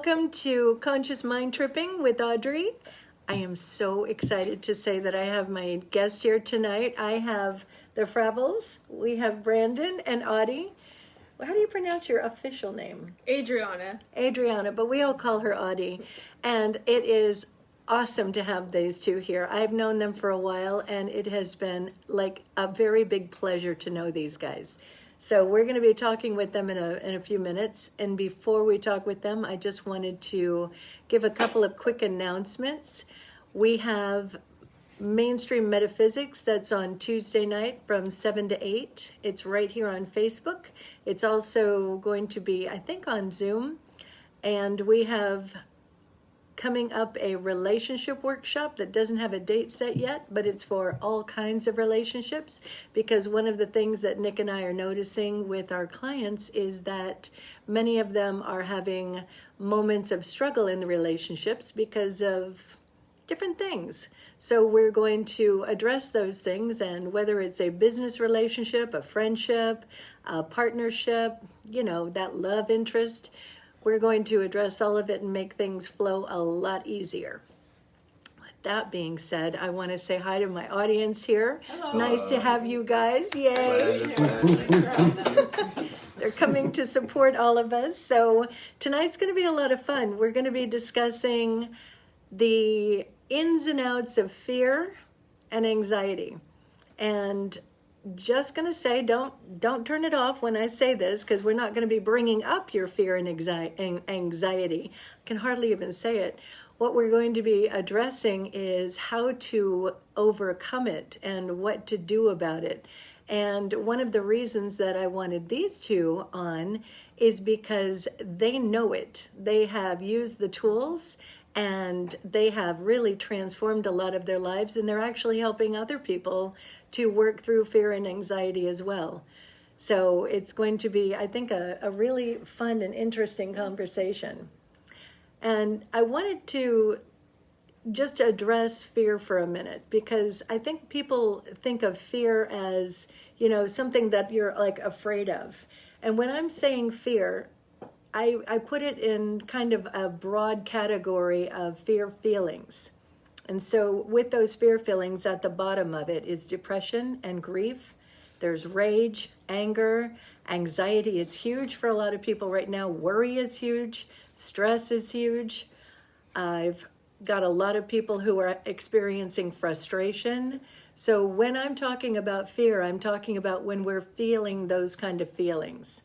Welcome to Conscious Mind Tripping with Audrey. I am so excited to say that I have my guest here tonight. I have the Fravels. We have Brandon and Audrey. How do you pronounce your official name? Adriana, but we all call her Audrey. And it is awesome to have these two here. I've known them for a while, and it has been like a very big pleasure to know these guys. So we're going to be talking with them in a few minutes. And before we talk with them, I just wanted to give a couple of quick announcements. We have Mainstream Metaphysics that's on Tuesday night from 7 to 8. It's right here on Facebook. It's also going to be, I think, on Zoom. And we have coming up a relationship workshop that doesn't have a date set yet, but it's for all kinds of relationships, because one of the things that Nick and I are noticing with our clients is that many of them are having moments of struggle in the relationships because of different things. So we're going to address those things, and whether it's a business relationship, a friendship, a partnership, that love interest, we're going to address all of it and make things flow a lot easier. With that being said, I want to say hi to my audience here. Hello. Nice to have you guys. Yay. They're coming to support all of us. So tonight's going to be a lot of fun. We're going to be discussing the ins and outs of fear and anxiety. And just going to say, don't turn it off when I say this, because we're not going to be bringing up your fear and anxiety. I can hardly even say it. What we're going to be addressing is how to overcome it and what to do about it. And one of the reasons that I wanted these two on is because they know it. They have used the tools, and they have really transformed a lot of their lives, and they're actually helping other people to work through fear and anxiety as well. So it's going to be, I think, a really fun and interesting conversation. And I wanted to just address fear for a minute, because I think people think of fear as, something that you're like afraid of. And when I'm saying fear, I put it in kind of a broad category of fear feelings. And so with those fear feelings, at the bottom of it is depression and grief. There's rage, anger, anxiety is huge for a lot of people right now. Worry is huge. Stress is huge. I've got a lot of people who are experiencing frustration. So when I'm talking about fear, I'm talking about when we're feeling those kind of feelings.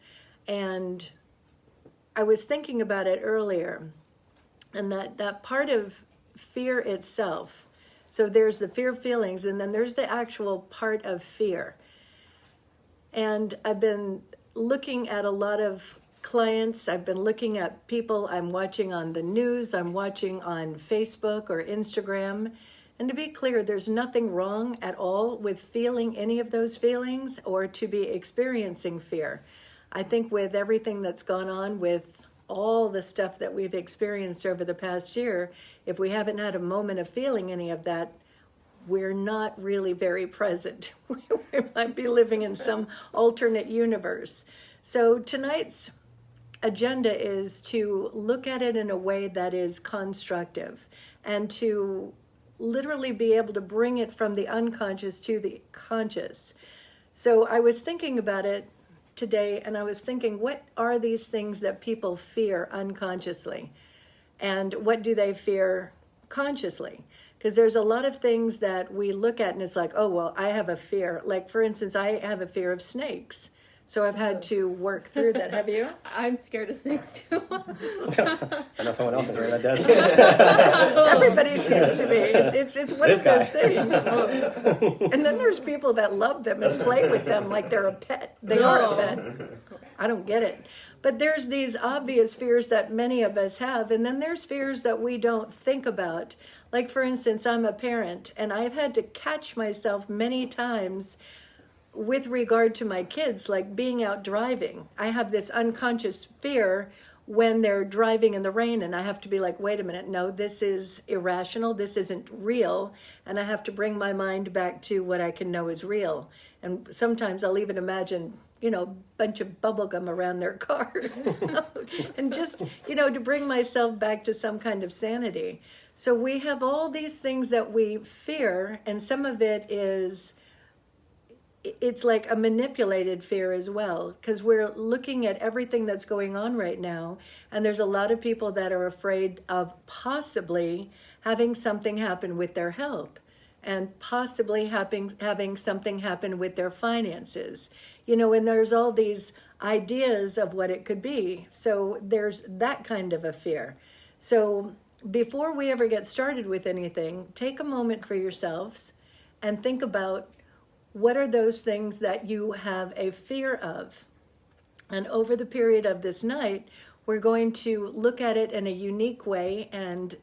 And I was thinking about it earlier, and that part of fear itself. So there's the fear feelings, and then there's the actual part of fear. And I've been looking at a lot of clients. I've been looking at people I'm watching on the news, I'm watching on Facebook or Instagram. And to be clear, there's nothing wrong at all with feeling any of those feelings or to be experiencing fear. I think with everything that's gone on with all the stuff that we've experienced over the past year, if we haven't had a moment of feeling any of that, we're not really very present. We might be living in some alternate universe. So tonight's agenda is to look at it in a way that is constructive, and to literally be able to bring it from the unconscious to the conscious. So I was thinking about it today, and I was thinking, what are these things that people fear unconsciously, and what do they fear consciously? Because there's a lot of things that we look at and it's like, oh, well, I have a fear. Like, for instance, I have a fear of snakes, so I've had to work through that. Have you? I'm scared of snakes too. I know someone else in here that does. Everybody seems to be. It's one of those things. And then there's people that love them and play with them like they're a pet. They are a pet. I don't get it. But there's these obvious fears that many of us have, and then there's fears that we don't think about. Like, for instance, I'm a parent, and I've had to catch myself many times with regard to my kids, like being out driving. I have this unconscious fear when they're driving in the rain, and I have to be like, wait a minute, no, this is irrational, this isn't real, and I have to bring my mind back to what I can know is real. And sometimes I'll even imagine, bunch of bubble gum around their car. And just, to bring myself back to some kind of sanity. So we have all these things that we fear, and some of it's like a manipulated fear as well, because we're looking at everything that's going on right now, and there's a lot of people that are afraid of possibly having something happen with their health, and possibly having something happen with their finances. And there's all these ideas of what it could be. So there's that kind of a fear. So before we ever get started with anything, take a moment for yourselves and think about what are those things that you have a fear of. And over the period of this night, we're going to look at it in a unique way, and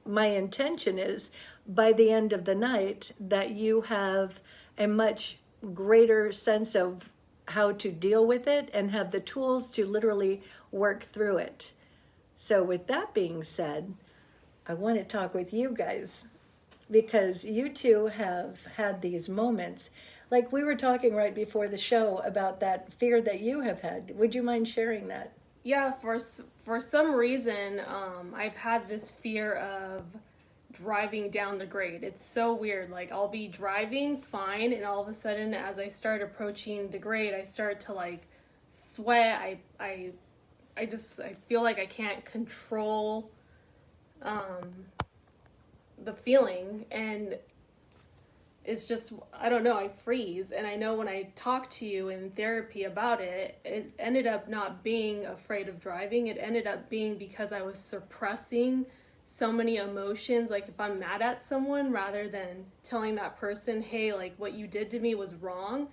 my intention is by the end of the night that you have a much greater sense of how to deal with it and have the tools to literally work through it. So with that being said, I want to talk with you guys, because you two have had these moments. Like we were talking right before the show about that fear that you have had. Would you mind sharing that? Yeah, for some reason, I've had this fear of driving down the grade. It's so weird. Like I'll be driving fine, and all of a sudden, as I start approaching the grade, I start to like sweat. I feel like I can't control the feeling, and it's just, I don't know, I freeze. And I know when I talked to you in therapy about it, it ended up not being afraid of driving. It ended up being because I was suppressing so many emotions. Like if I'm mad at someone, rather than telling that person, hey, like what you did to me was wrong.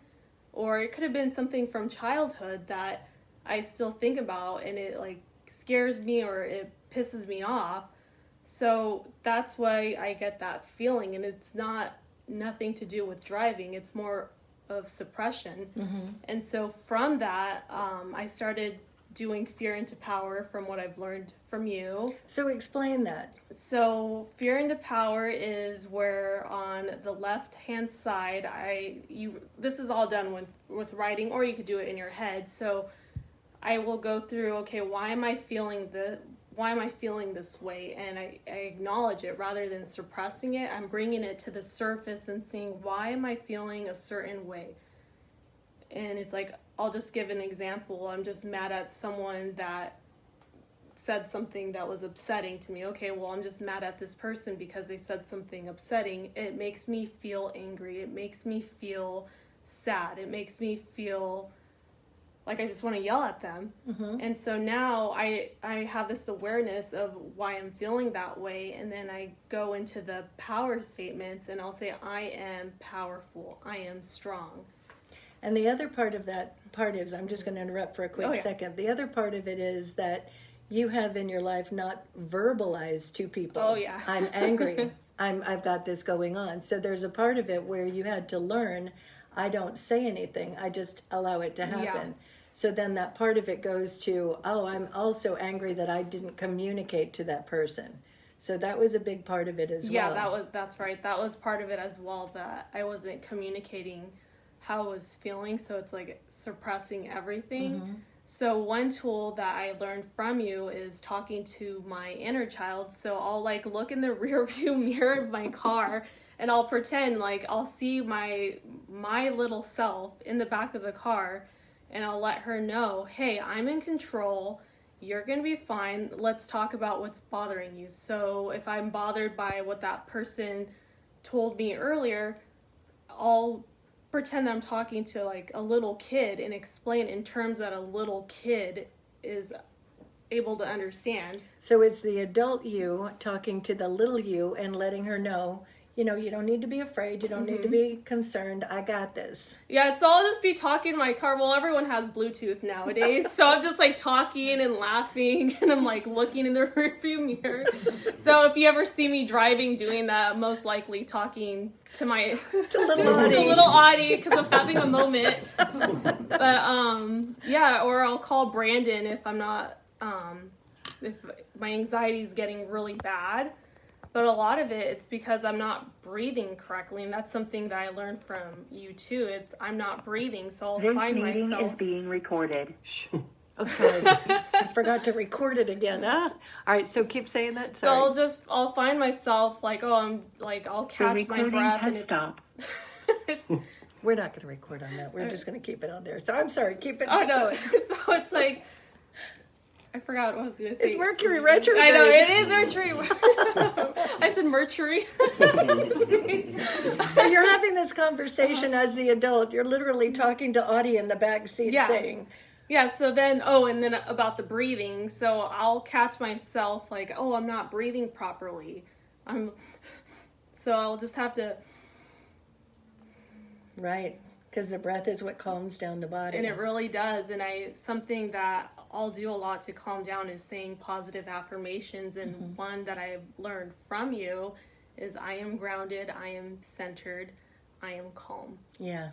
Or it could have been something from childhood that I still think about, and it like scares me or it pisses me off. So that's why I get that feeling, and it's nothing to do with driving. It's more of suppression. Mm-hmm. And so from that, I started doing Fear into Power from what I've learned from you. So explain that. So Fear into Power is where on the left-hand side, this is all done with writing, or you could do it in your head. So I will go through, okay, why am I feeling this way? And I acknowledge it rather than suppressing it. I'm bringing it to the surface and seeing, why am I feeling a certain way? And it's like, I'll just give an example. I'm just mad at someone that said something that was upsetting to me. Okay, well, I'm just mad at this person because they said something upsetting. It makes me feel angry. It makes me feel sad. It makes me feel like I just want to yell at them. Mm-hmm. And so now I have this awareness of why I'm feeling that way, and then I go into the power statements and I'll say, I am powerful, I am strong. And the other part of that is, I'm just going to interrupt for a quick second. The other part of it is that you have in your life not verbalized to people. Oh yeah. I'm angry. I've got this going on. So there's a part of it where you had to learn, I don't say anything, I just allow it to happen. Yeah. So then that part of it goes to, I'm also angry that I didn't communicate to that person. So that was a big part of it as well. Yeah, that's right. That was part of it as well, that I wasn't communicating how I was feeling. So it's like suppressing everything. Mm-hmm. So one tool that I learned from you is talking to my inner child. So I'll like look in the rear view mirror of my car and I'll pretend like I'll see my little self in the back of the car. And I'll let her know, hey, I'm in control. You're going to be fine. Let's talk about what's bothering you. So if I'm bothered by what that person told me earlier, I'll pretend I'm talking to like a little kid and explain in terms that a little kid is able to understand. So it's the adult you talking to the little you and letting her know, you don't need to be afraid. You don't need to be concerned. I got this. Yeah, so I'll just be talking in my car. Well, everyone has Bluetooth nowadays. So I'm just like talking and laughing. And I'm like looking in the rearview mirror. So if you ever see me driving doing that, most likely talking to my to little Audrey because I'm having a moment. But yeah, or I'll call Brandon if I'm not, if my anxiety is getting really bad. But a lot of it's because I'm not breathing correctly, and that's something that I learned from you too. I'm not breathing, so I'll find meeting myself. is being recorded. Oh, sorry. I forgot to record it again. All right, so keep saying that. Sorry. So I'll find myself like, I'll catch my breath, and it's. Stopped. We're not going to record on that. We're just going to keep it on there. So I'm sorry. Keep it Oh no! going. So it's like, I forgot what I was going to say. It's Mercury retrograde. I know it is Mercury. I said Mercury. So you're having this conversation as the adult. You're literally talking to Audrey in the back seat saying, Yeah, so then, and then about the breathing. So I'll catch myself like, I'm not breathing properly. So I'll just have to. right, because the breath is what calms down the body. And it really does. And something that I'll do a lot to calm down is saying positive affirmations. And one that I've learned from you is I am grounded, I am centered, I am calm. Yeah.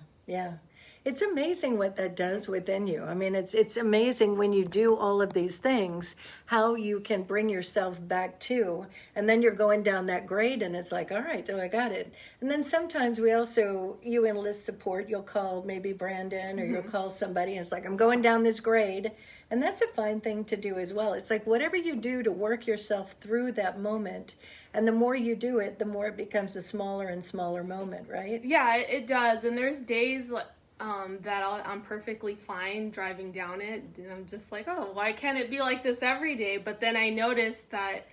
It's amazing what that does within you. I mean, it's amazing when you do all of these things, how you can bring yourself back to, and then you're going down that grade and it's like, all right, I got it. And then sometimes you enlist support. You'll call maybe Brandon or you'll call somebody and it's like, I'm going down this grade. And that's a fine thing to do as well. It's like whatever you do to work yourself through that moment, and the more you do it, the more it becomes a smaller and smaller moment, right? Yeah, it does. And there's days that I'm perfectly fine driving down it, and I'm just like, why can't it be like this every day? But then I noticed that,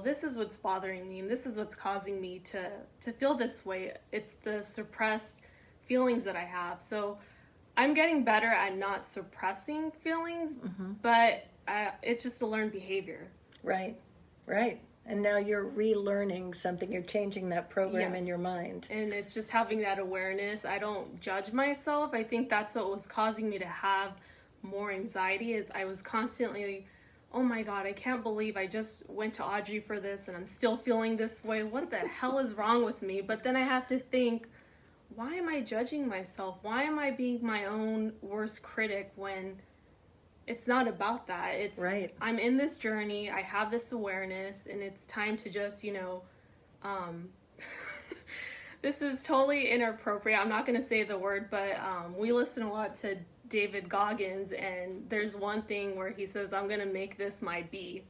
this is what's bothering me, and this is what's causing me to feel this way. It's the suppressed feelings that I have. So I'm getting better at not suppressing feelings, but it's just a learned behavior. Right. And now you're relearning something. You're changing that program in your mind. And it's just having that awareness. I don't judge myself. I think that's what was causing me to have more anxiety is I was constantly, oh my God, I can't believe I just went to Audrey for this and I'm still feeling this way. What the hell is wrong with me? But then I have to think, why am I judging myself? Why am I being my own worst critic when it's not about that? It's right. I'm in this journey. I have this awareness, and it's time to just, this is totally inappropriate. I'm not going to say the word, but we listen a lot to David Goggins, and there's one thing where he says, I'm going to make this my B.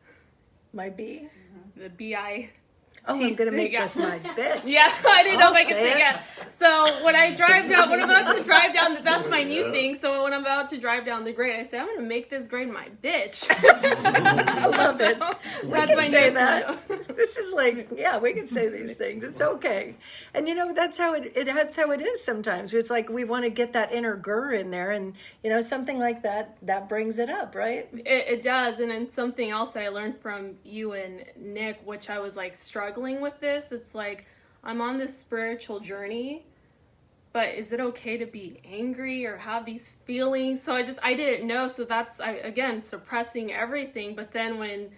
My B? The B-I... I'm going to make this my bitch. Yeah, I didn't know if I could say it. So when I'm about to drive down, that's my new thing. So when I'm about to drive down the grade, I say, I'm going to make this grade my bitch. I love it. That's my say new that. This is like, we can say these things. It's okay. And that's how that's how it is sometimes. It's like we want to get that inner grr in there, and something like that brings it up, right? It does. And then something else that I learned from you and Nick, which I was like struggling with this, it's like I'm on this spiritual journey, but is it okay to be angry or have these feelings? So I didn't know. So that's again suppressing everything. But then when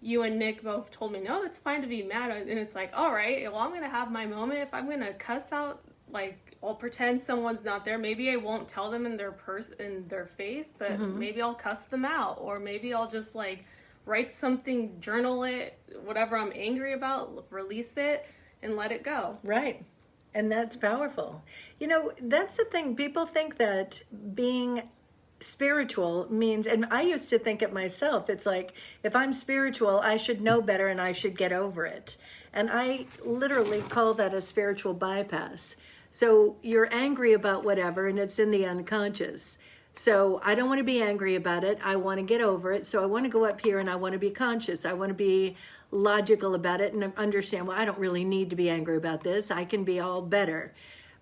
you and Nick both told me, no, it's fine to be mad, and it's like, all right, well, I'm gonna have my moment. If I'm gonna cuss out, like, I'll pretend someone's not there. Maybe I won't tell them in their face, but maybe I'll cuss them out, or maybe I'll just like write something, journal it, whatever I'm angry about, release it, and let it go. Right. And that's powerful. That's the thing. People think that being spiritual means, and I used to think it myself, it's like, if I'm spiritual, I should know better and I should get over it. And I literally call that a spiritual bypass. So you're angry about whatever, and it's in the unconscious. So I don't want to be angry about it. I want to get over it. So I want to go up here and I want to be conscious. I want to be logical about it and understand, well, I don't really need to be angry about this. I can be all better.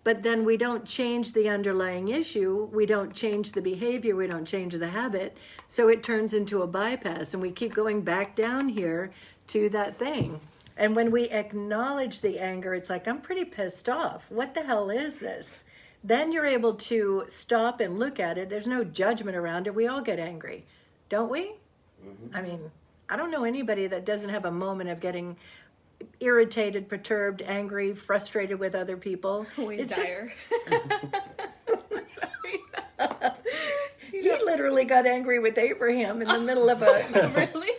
But then we don't change the underlying issue. We don't change the behavior. We don't change the habit. So it turns into a bypass, and we keep going back down here to that thing. And when we acknowledge the anger, it's like, I'm pretty pissed off. What the hell is this? Then you're able to stop and look at it. There's no judgment around it. We all get angry, don't we? I mean, I don't know anybody that doesn't have a moment of getting irritated, perturbed, angry, frustrated with other people. Wayne Dyer. Sorry. He literally got angry with Abraham in the middle of a... Really?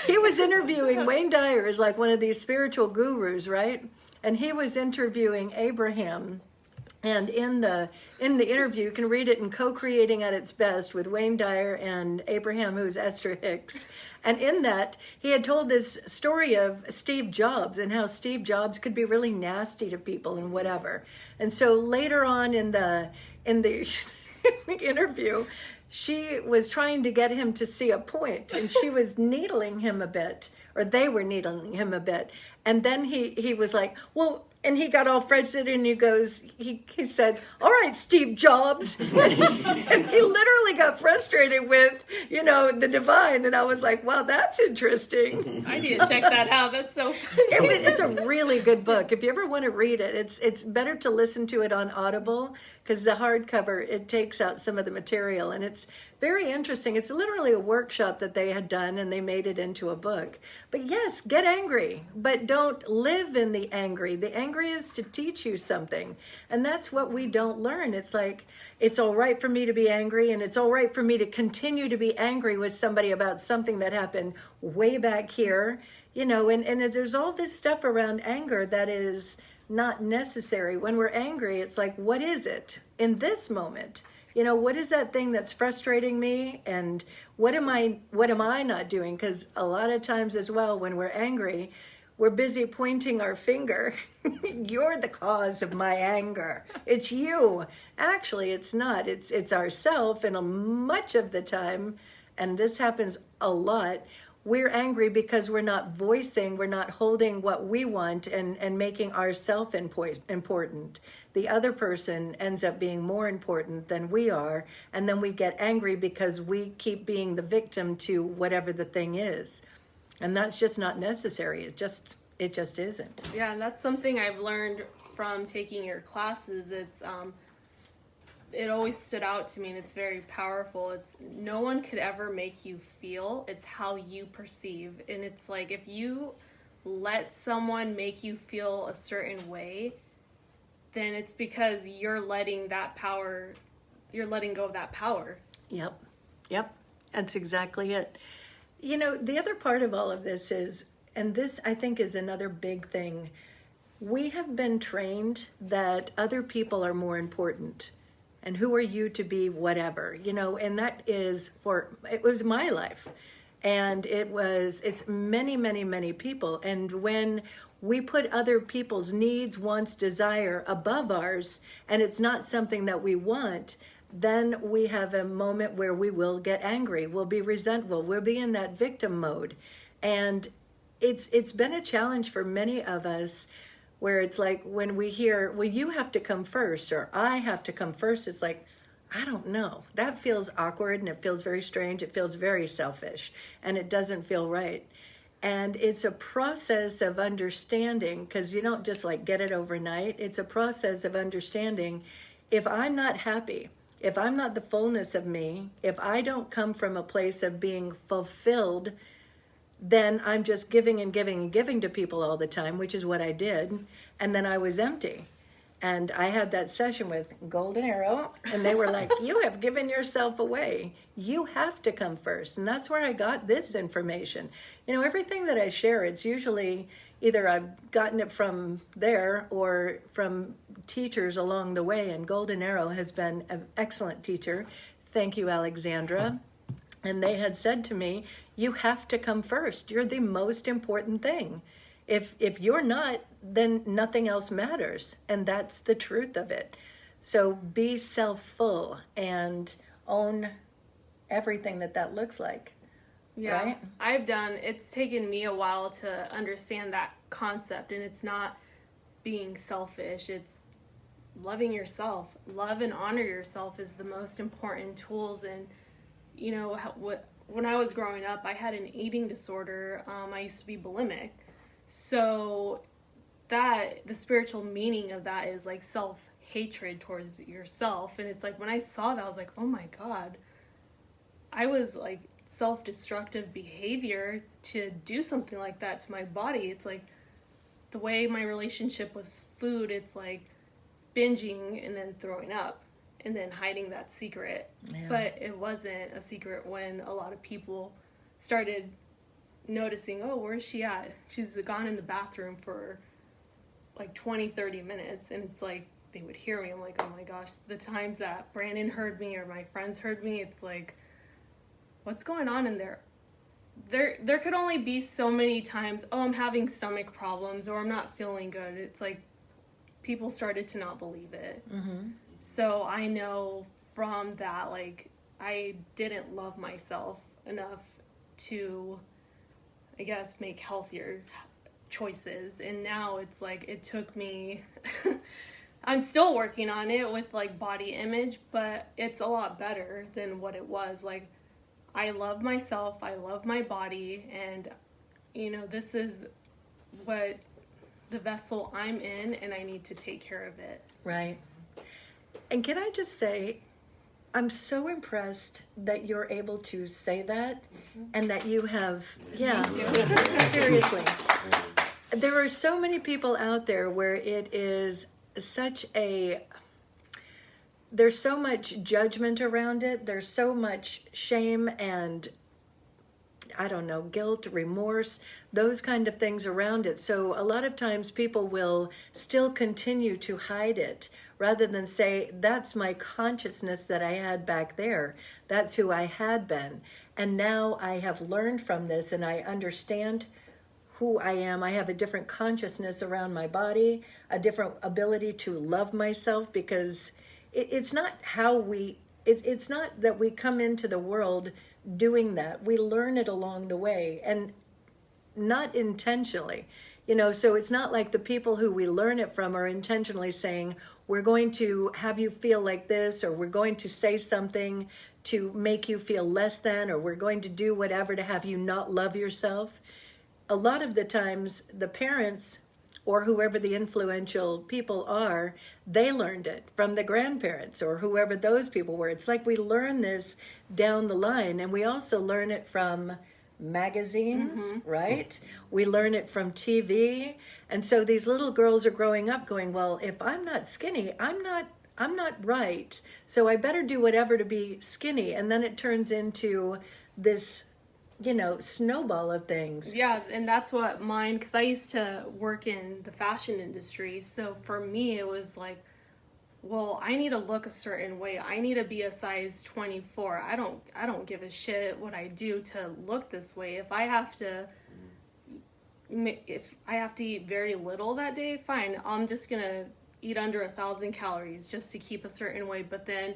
he was interviewing, Wayne Dyer is like one of these spiritual gurus, right? And he was interviewing Abraham. And in the interview, you can read it in Co-Creating at Its Best with Wayne Dyer and Abraham, who's Esther Hicks. And in that, he had told this story of Steve Jobs and how Steve Jobs could be really nasty to people and whatever. And so later on in the interview, she was trying to get him to see a point, and she was needling him a bit, or they were needling him a bit. And then he was like, well, and he got all frustrated, and he said, all right, Steve Jobs. And he literally got frustrated with, the divine. And I was like, wow, that's interesting. I need to check that out. That's so funny. It's a really good book. If you ever want to read it, it's better to listen to it on Audible, because the hardcover, it takes out some of the material, and it's very interesting. It's literally a workshop that they had done, and they made it into a book. But yes, get angry, but don't live in the angry. The angry is to teach you something, and that's what we don't learn. It's like, it's all right for me to be angry, and it's all right for me to continue to be angry with somebody about something that happened way back here, and there's all this stuff around anger that is not necessary. When we're angry, it's like, what is it in this moment? What is that thing that's frustrating me, and what am I not doing? Because a lot of times as well, when we're angry, we're busy pointing our finger. You're the cause of my anger. It's you. Actually, it's not. It's ourself, and much of the time, and this happens a lot, we're angry because we're not voicing, we're not holding what we want and making ourselves important. The other person ends up being more important than we are, and then we get angry because we keep being the victim to whatever the thing is. And that's just not necessary. It just isn't. Yeah, and that's something I've learned from taking your classes. It always stood out to me, and it's very powerful. It's no one could ever make you feel. It's how you perceive. And it's like, if you let someone make you feel a certain way, then it's because you're letting go of that power. Yep. That's exactly it. The other part of all of this is, and this I think is another big thing, we have been trained that other people are more important. And who are you to be whatever, and that is it was my life. And it's many, many, many people. And when we put other people's needs, wants, desire above ours, and it's not something that we want, then we have a moment where we will get angry, we'll be resentful, we'll be in that victim mode. And it's been a challenge for many of us, where it's like, when we hear, well, you have to come first, or I have to come first, it's like, I don't know. That feels awkward, and it feels very strange. It feels very selfish, and it doesn't feel right. And it's a process of understanding, because you don't just get it overnight. It's a process of understanding, if I'm not happy, if I'm not the fullness of me, if I don't come from a place of being fulfilled, then I'm just giving and giving and giving to people all the time, which is what I did. And then I was empty. And I had that session with Golden Arrow, and they were like, you have given yourself away. You have to come first. And that's where I got this information. Everything that I share, it's usually either I've gotten it from there or from teachers along the way. And Golden Arrow has been an excellent teacher. Thank you, Alexandra. And they had said to me, you have to come first. You're the most important thing. If you're not, then nothing else matters. And that's the truth of it. So be self-full and own everything that looks like. Yeah, right? It's taken me a while to understand that concept. And it's not being selfish. It's loving yourself. Love and honor yourself is the most important tools. And when I was growing up, I had an eating disorder. I used to be bulimic. So the spiritual meaning of that is like self-hatred towards yourself. And it's like, when I saw that, I was like, oh my God, I was like self-destructive behavior to do something like that to my body. It's like the way my relationship with food, it's like binging and then throwing up and then hiding that secret. Yeah. But it wasn't a secret when a lot of people started noticing, oh, where's she at? She's gone in the bathroom for like 20-30 minutes, and it's like they would hear me. I'm like, oh my gosh, the times that Brandon heard me or my friends heard me, it's like, what's going on in there? There could only be so many times, oh, I'm having stomach problems or I'm not feeling good. It's like people started to not believe it. Mm-hmm. So I know from that, like, I didn't love myself enough to, I guess, make healthier choices. And now it's like, it took me, I'm still working on it with like body image, but it's a lot better than what it was. Like, I love myself, I love my body, and, you know, this is what the vessel I'm in, and I need to take care of it. Right. And can I just say, I'm so impressed that you're able to say that and that you have, seriously. There are so many people out there where it is such a, there's so much judgment around it. There's so much shame and, I don't know, guilt, remorse, those kind of things around it. So a lot of times people will still continue to hide it rather than say, that's my consciousness that I had back there. That's who I had been. And now I have learned from this and I understand who I am. I have a different consciousness around my body, a different ability to love myself, because it's not how we, it's not that we come into the world doing that. We learn it along the way and not intentionally, you know, so it's not like the people who we learn it from are intentionally saying, we're going to have you feel like this, or we're going to say something to make you feel less than, or we're going to do whatever to have you not love yourself. A lot of the times the parents or whoever the influential people are, they learned it from the grandparents or whoever those people were. It's like we learn this down the line, and we also learn it from magazines, right? We learn it from TV. And so these little girls are growing up going, well, if I'm not skinny, I'm not right. So I better do whatever to be skinny. And then it turns into this, you know, snowball of things. Yeah, and that's what mine, because I used to work in the fashion industry. So for me, it was like, well, I need to look a certain way. I need to be a size 24. I don't give a shit what I do to look this way. If I have to eat very little that day, fine. I'm just gonna eat under 1,000 calories just to keep a certain way. But then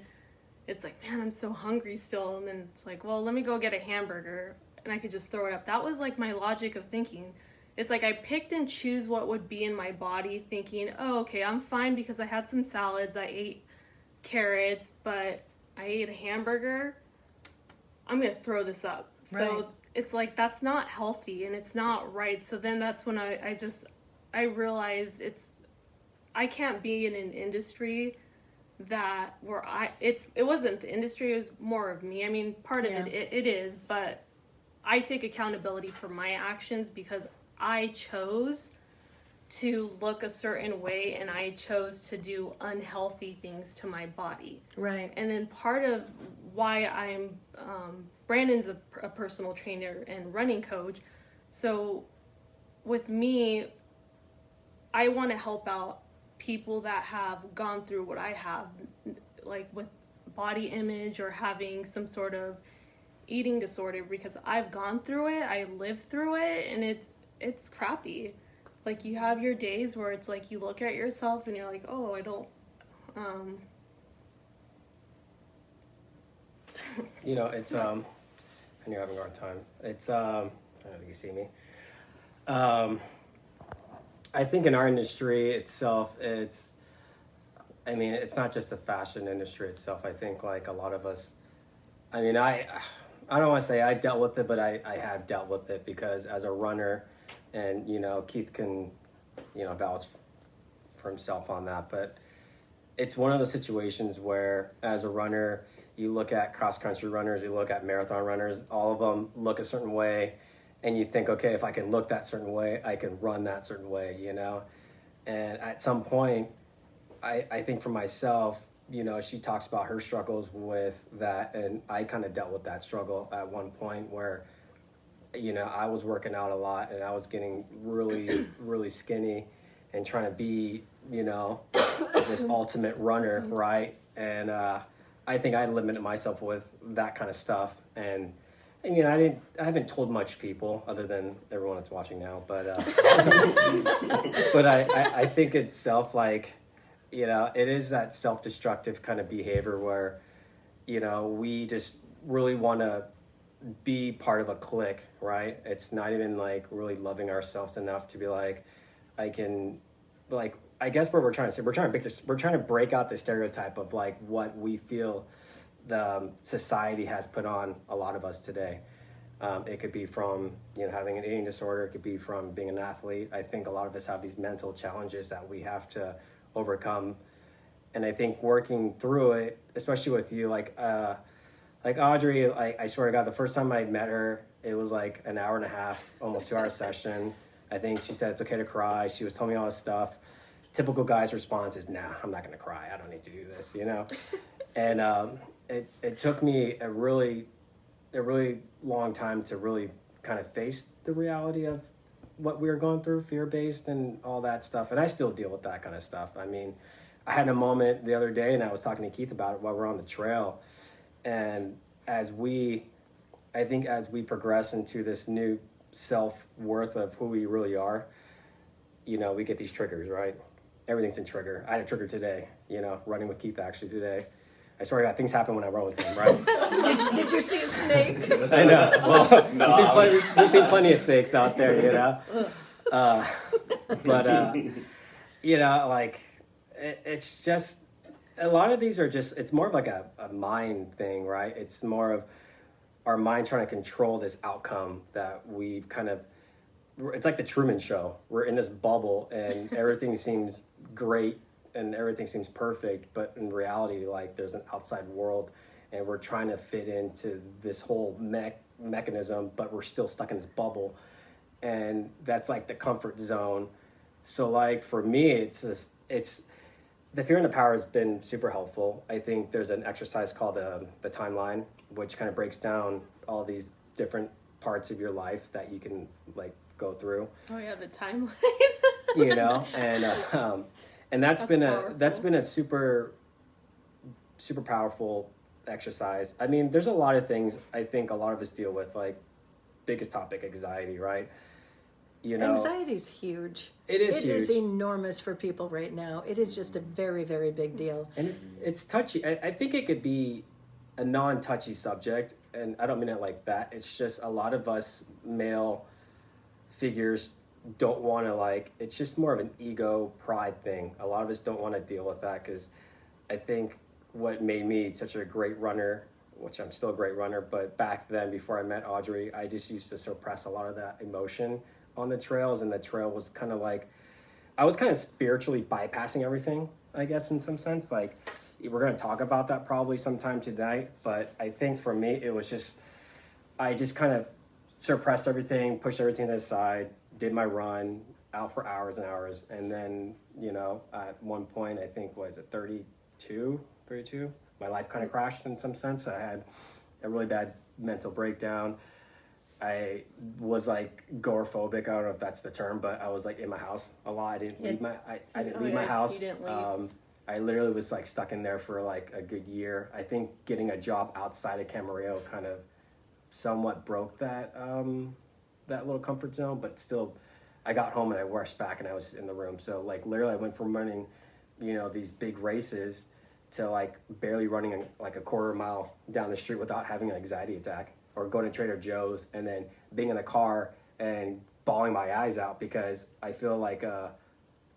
it's like, man, I'm so hungry still. And then it's like, well, let me go get a hamburger and I could just throw it up. That was like my logic of thinking. It's like I picked and choose what would be in my body, thinking, oh, okay, I'm fine because I had some salads, I ate carrots, but I ate a hamburger. I'm going to throw this up. Right. So it's like, that's not healthy and it's not right. So then that's when I realized I can't be in an industry that where it wasn't the industry, it was more of me. I mean, part of it is, but I take accountability for my actions because I chose to look a certain way and I chose to do unhealthy things to my body. Right. And then part of why I'm, Brandon's a personal trainer and running coach. So with me, I want to help out people that have gone through what I have, like with body image or having some sort of eating disorder, because I've gone through it, I lived through it, and it's crappy. Like, you have your days where it's like you look at yourself and you're like, oh, I don't You know, it's and you're having a hard time. It's I don't know if you see me. I think in our industry itself, it's not just the fashion industry itself. I think like a lot of us, I mean, I don't want to say I dealt with it, but I have dealt with it because as a runner, and, you know, Keith can, you know, vouch for himself on that, but it's one of those situations where as a runner, you look at cross-country runners, you look at marathon runners, all of them look a certain way, and you think, okay, if I can look that certain way, I can run that certain way, you know? And at some point, I think for myself, you know, she talks about her struggles with that, and I kind of dealt with that struggle at one point where I was working out a lot and I was getting really, really skinny and trying to be, this ultimate runner, right? And I think I limited myself with that kind of stuff. And I haven't told much people other than everyone that's watching now, but but I think itself, like, it is that self-destructive kind of behavior where, we just really want to be part of a clique, right? It's not even like really loving ourselves enough to be like, I guess what we're trying to say, we're trying to break out the stereotype of like what we feel the society has put on a lot of us today. It could be from having an eating disorder. It could be from being an athlete. I think a lot of us have these mental challenges that we have to overcome, and I think working through it, especially with you, like Audrey, I swear to God, the first time I met her, it was like an hour and a half, almost 2 hour session. I think she said it's okay to cry. She was telling me all this stuff. Typical guy's response is, nah, I'm not going to cry. I don't need to do this, And it took me a really long time to really kind of face the reality of what we were going through, fear-based and all that stuff. And I still deal with that kind of stuff. I mean, I had a moment the other day and I was talking to Keith about it while we're on the trail. And as we progress into this new self-worth of who we really are, we get these triggers, right? Everything's in trigger. I had a trigger today, running with Keith actually today. I swear to God, things happen when I run with him, right? Did you see a snake? I know. Well, we've seen plenty of snakes out there, it's just, a lot of these are just, it's more of like a mind thing, right? It's more of our mind trying to control this outcome that we've kind of, it's like the Truman Show. We're in this bubble and everything seems great and everything seems perfect, but in reality, like, there's an outside world and we're trying to fit into this whole mechanism, but we're still stuck in this bubble. And that's like the comfort zone. So like for me, it's the Fear and the Power has been super helpful. I think there's an exercise called the timeline, which kind of breaks down all these different parts of your life that you can like go through. Oh yeah, the timeline. And that's been powerful. a super powerful exercise. I mean, there's a lot of things I think a lot of us deal with, like biggest topic, anxiety, right? Anxiety's huge. It is huge. It is enormous for people right now. It is just a very, very big deal. And it's touchy. I think it could be a non-touchy subject, and I don't mean it like that. It's just a lot of us male figures don't want to, it's just more of an ego pride thing. A lot of us don't want to deal with that because I think what made me such a great runner, which I'm still a great runner, but back then before I met Audrey, I just used to suppress a lot of that emotion on the trails, and the trail was kind of like, I was kind of spiritually bypassing everything, I guess, in some sense. Like, we're going to talk about that probably sometime tonight, but I think for me, it was just, I just kind of suppressed everything, pushed everything to the side, did my run out for hours and hours. And then, at one point, I think, was it 32, my life kind of crashed in some sense. I had a really bad mental breakdown. I was like agoraphobic. I don't know if that's the term, but I was like in my house a lot. I didn't leave my house. You didn't leave. I literally was like stuck in there for like a good year. I think getting a job outside of Camarillo kind of somewhat broke that that little comfort zone, but still, I got home and I rushed back and I was in the room. So like literally I went from running, these big races to like barely running like a quarter mile down the street without having an anxiety attack, or going to Trader Joe's and then being in the car and bawling my eyes out because I feel like a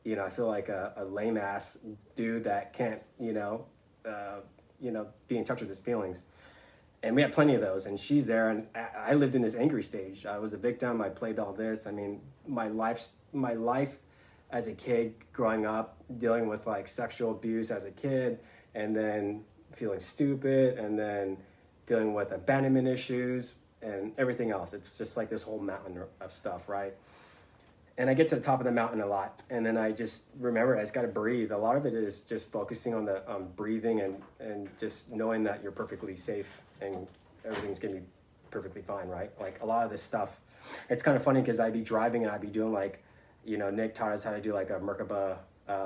lame ass dude that can't, be in touch with his feelings. And we had plenty of those, and she's there, and I lived in this angry stage. I was a victim. I played all this. I mean, my life as a kid growing up, dealing with like sexual abuse as a kid, and then feeling stupid, and then dealing with abandonment issues and everything else. It's just like this whole mountain of stuff, right? And I get to the top of the mountain a lot, and then I just remember I just got to breathe. A lot of it is just focusing on the breathing and just knowing that you're perfectly safe and everything's going to be perfectly fine, right? Like a lot of this stuff, it's kind of funny because I'd be driving and I'd be doing like, Nick taught us how to do like a Merkaba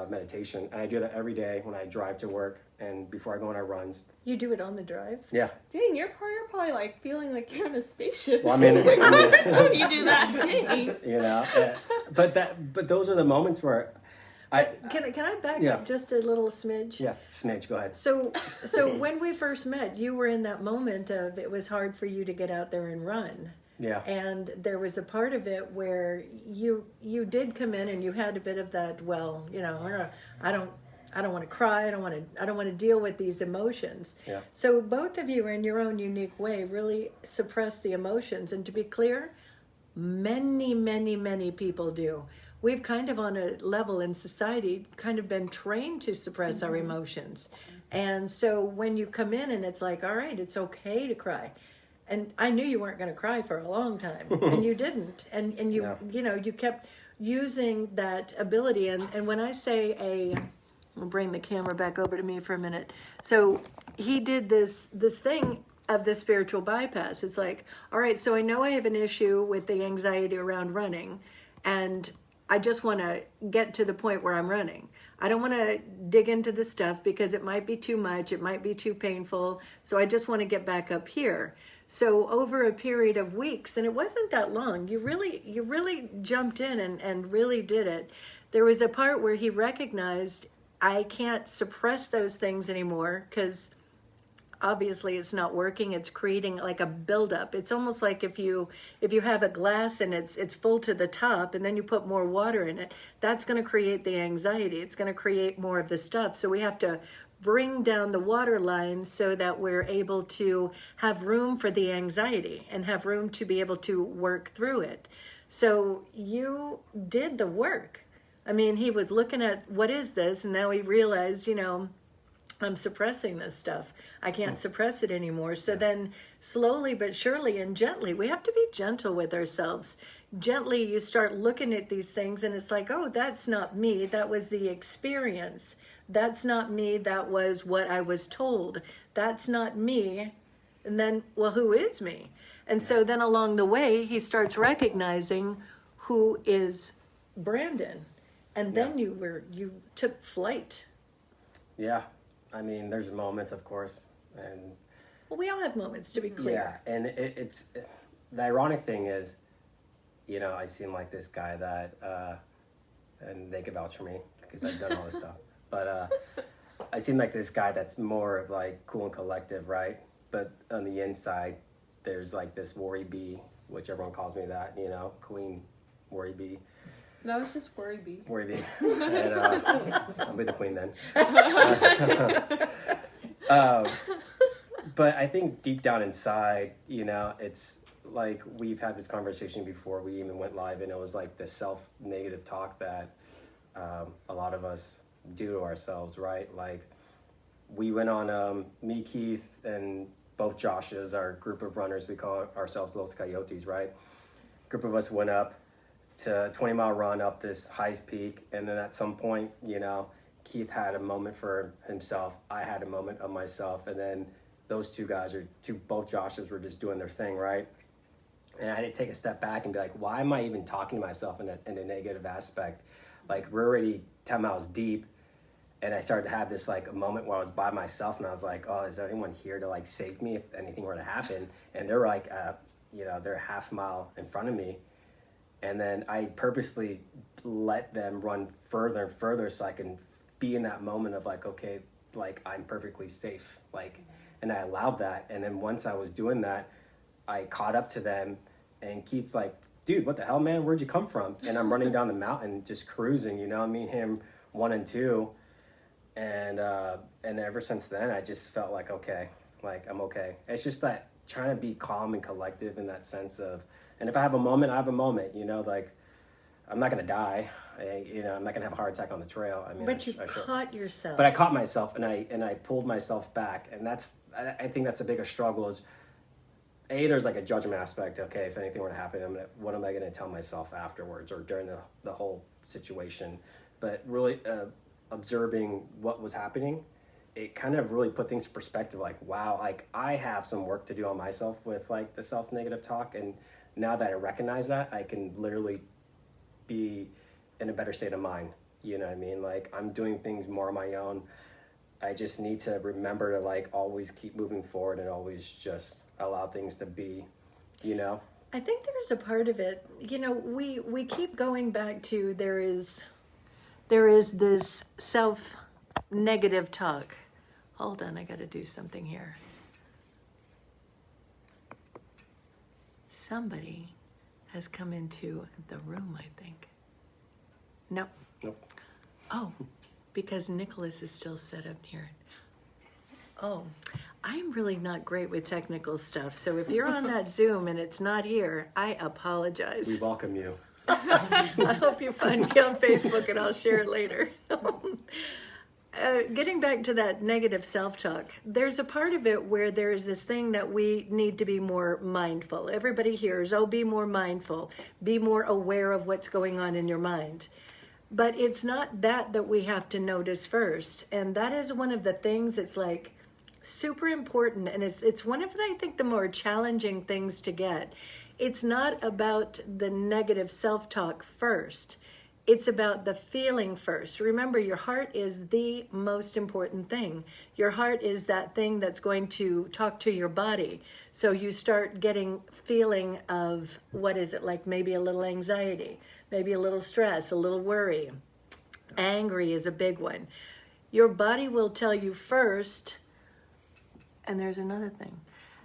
meditation, and I do that every day when I drive to work and before I go on our runs. You do it on the drive? Yeah. Dang, you're probably like feeling like you're in a spaceship. Well, I mean, you do that. Dang. But those are the moments where Can I back Yeah. up just a little smidge? Yeah, smidge, go ahead. So when we first met, you were in that moment of it was hard for you to get out there and run. Yeah. And there was a part of it where you did come in and you had a bit of that, I don't want to cry, I don't want to deal with these emotions. Yeah. So both of you in your own unique way really suppress the emotions, and to be clear, many people do. We've kind of on a level in society kind of been trained to suppress our emotions. And so when you come in and it's like, all right, it's okay to cry. And I knew you weren't going to cry for a long time, and you didn't. And you, Yeah. You kept using that ability. And when I say I'll bring the camera back over to me for a minute. So he did this thing of the spiritual bypass. It's like, all right, so I know I have an issue with the anxiety around running, and I just want to get to the point where I'm running. I don't want to dig into the stuff because it might be too much. It might be too painful. So I just want to get back up here. So over a period of weeks, and it wasn't that long, you really jumped in and really did it. There was a part where he recognized, I can't suppress those things anymore because obviously it's not working. It's creating like a buildup. It's almost like if you have a glass and it's full to the top and then you put more water in it, that's going to create the anxiety. It's going to create more of the stuff. So we have to bring down the water line so that we're able to have room for the anxiety and have room to be able to work through it. So you did the work. I mean, he was looking at what is this, and now he realized, I'm suppressing this stuff. I can't suppress it anymore. So then slowly but surely and gently, we have to be gentle with ourselves. Gently, you start looking at these things and it's like, oh, that's not me. That was the experience. That's not me. That was what I was told. That's not me. And then, well, who is me? And so then along the way, he starts recognizing who is Brandon. And then you took flight. Yeah. I mean, there's moments, of course, and well, we all have moments, to be clear. Yeah, and it's the ironic thing is, I seem like this guy that, and they can vouch for me because I've done all this stuff, but I seem like this guy that's more of like cool and collective, right? But on the inside, there's like this worry bee, which everyone calls me that, queen worry bee. That was just worry bee. Worry bee. And, I'll be the queen then. But I think deep down inside, it's like we've had this conversation before we even went live, and it was like the self-negative talk that a lot of us do to ourselves, right? Like we went on, me, Keith, and both Josh's, our group of runners, we call ourselves Los Coyotes, right? Group of us went up to a 20-mile run up this highest peak, and then at some point, Keith had a moment for himself, I had a moment of myself, and then those two guys, both Joshes, were just doing their thing, right? And I had to take a step back and be like, why am I even talking to myself in a negative aspect? Like, we're already 10 miles deep, and I started to have this like a moment where I was by myself, and I was like, oh, is there anyone here to like save me if anything were to happen? And they're like, they're a half mile in front of me. And then I purposely let them run further and further so I can be in that moment of like, okay, like I'm perfectly safe. Like, and I allowed that. And then once I was doing that, I caught up to them, and Keith's like, dude, what the hell, man? Where'd you come from? And I'm running down the mountain, just cruising, me and him 1 and 2. And ever since then, I just felt like, okay, like I'm okay. It's just that trying to be calm and collective in that sense of, and if I have a moment, I have a moment, like I'm not going to die. I'm not going to have a heart attack on the trail. I mean, but you caught yourself. But I caught myself, and I pulled myself back. And I think that's a bigger struggle is, there's like a judgment aspect. Okay, if anything were to happen, what am I going to tell myself afterwards or during the whole situation? But really observing what was happening it kind of really put things in perspective. Like, wow, like I have some work to do on myself with like the self-negative talk. And now that I recognize that, I can literally be in a better state of mind. You know what I mean? Like I'm doing things more on my own. I just need to remember to like always keep moving forward and always just allow things to be, you know? I think there's a part of it, you know, we keep going back to there is this self-negative talk. Hold on, I got to do something here. Somebody has come into the room, I think. No. Nope. Oh, because Nicholas is still set up here. Oh, I'm really not great with technical stuff. So if you're on that Zoom and it's not here, I apologize. We welcome you. I hope you find me on Facebook and I'll share it later. Getting back to that negative self-talk, there's a part of it where there's this thing that we need to be more mindful. Everybody hears, oh, be more mindful, be more aware of what's going on in your mind. But it's not that we have to notice first. And that is one of the things that's like super important. And it's one of, I think, the more challenging things to get. It's not about the negative self-talk first. It's about the feeling first. Remember, your heart is the most important thing. Your heart is that thing that's going to talk to your body. So you start getting feeling of, what is it, like maybe a little anxiety, maybe a little stress, a little worry. Angry is a big one. Your body will tell you first, and there's another thing.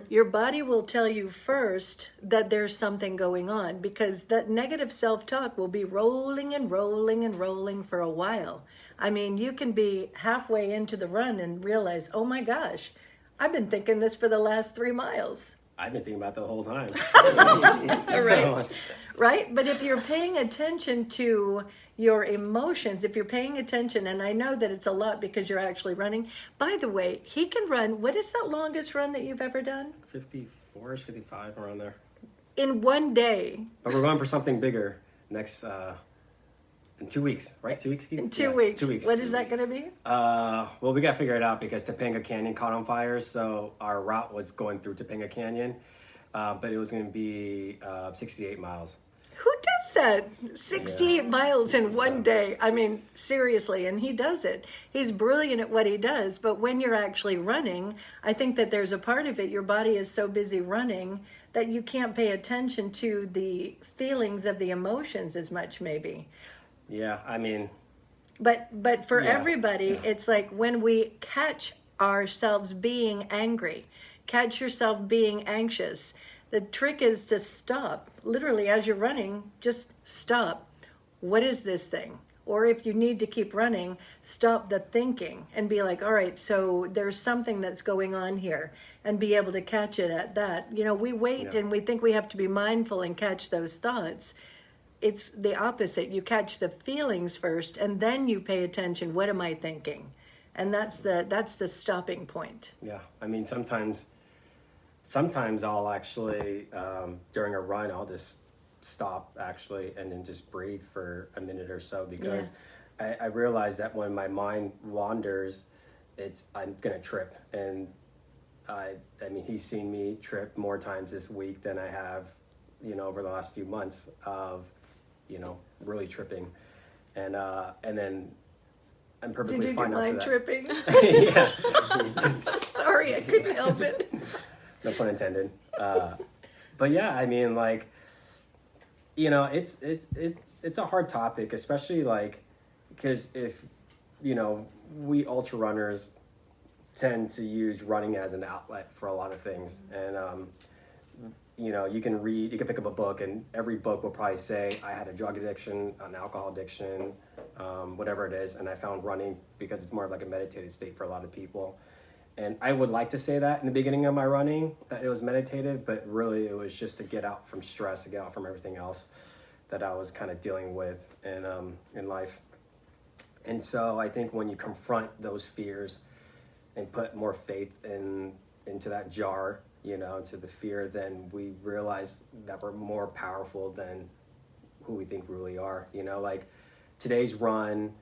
Your body will tell you first that there's something going on, because that negative self-talk will be rolling and rolling and rolling for a while. I mean, you can be halfway into the run and realize, oh my gosh, I've been thinking this for the last 3 miles. I've been thinking about that the whole time. Right. Right? But if you're paying attention to your emotions, if you're paying attention, and I know that it's a lot because you're actually running. By the way, he can run, what is that longest run that you've ever done? 54 55, around there. In one day. But we're going for something bigger next, in 2 weeks, right? 2 weeks, Keith? In 2 weeks. 2 weeks. What is that going to be? Well, we got to figure it out because Topanga Canyon caught on fire. So our route was going through Topanga Canyon, but it was going to be 68 miles. Who does that? 68 miles in one day. I mean, seriously, and he does it. He's brilliant at what he does, but when you're actually running, I think that there's a part of it, your body is so busy running that you can't pay attention to the feelings of the emotions as much, maybe. Yeah, I mean... But for everybody, it's like when we catch ourselves being angry, catch yourself being anxious, the trick is to stop. Literally, as you're running, just stop. What is this thing? Or if you need to keep running, stop the thinking and be like, all right, so there's something that's going on here, and be able to catch it at that. You know, we wait and we think we have to be mindful and catch those thoughts. It's the opposite. You catch the feelings first, and then you pay attention. What am I thinking? And that's the stopping point. Yeah, I mean, sometimes I'll actually, during a run, I'll just stop actually and then just breathe for a minute or so, because I realize that when my mind wanders, I'm gonna trip. And I mean, he's seen me trip more times this week than I have, you know, over the last few months of, you know, really tripping. And then I'm perfectly fine after that. Did you get mind tripping? Yeah. Sorry, I couldn't help it. No pun intended. But yeah, I mean, like, you know, it's a hard topic, especially like, because if, you know, we ultra runners tend to use running as an outlet for a lot of things. And, you know, you can pick up a book, and every book will probably say, I had a drug addiction, an alcohol addiction, whatever it is. And I found running because it's more of like a meditative state for a lot of people. And I would like to say that in the beginning of my running, that it was meditative, but really it was just to get out from stress, to get out from everything else that I was kind of dealing with in life. And so I think when you confront those fears and put more faith into that jar, you know, to the fear, then we realize that we're more powerful than who we think we really are. You know, like today's run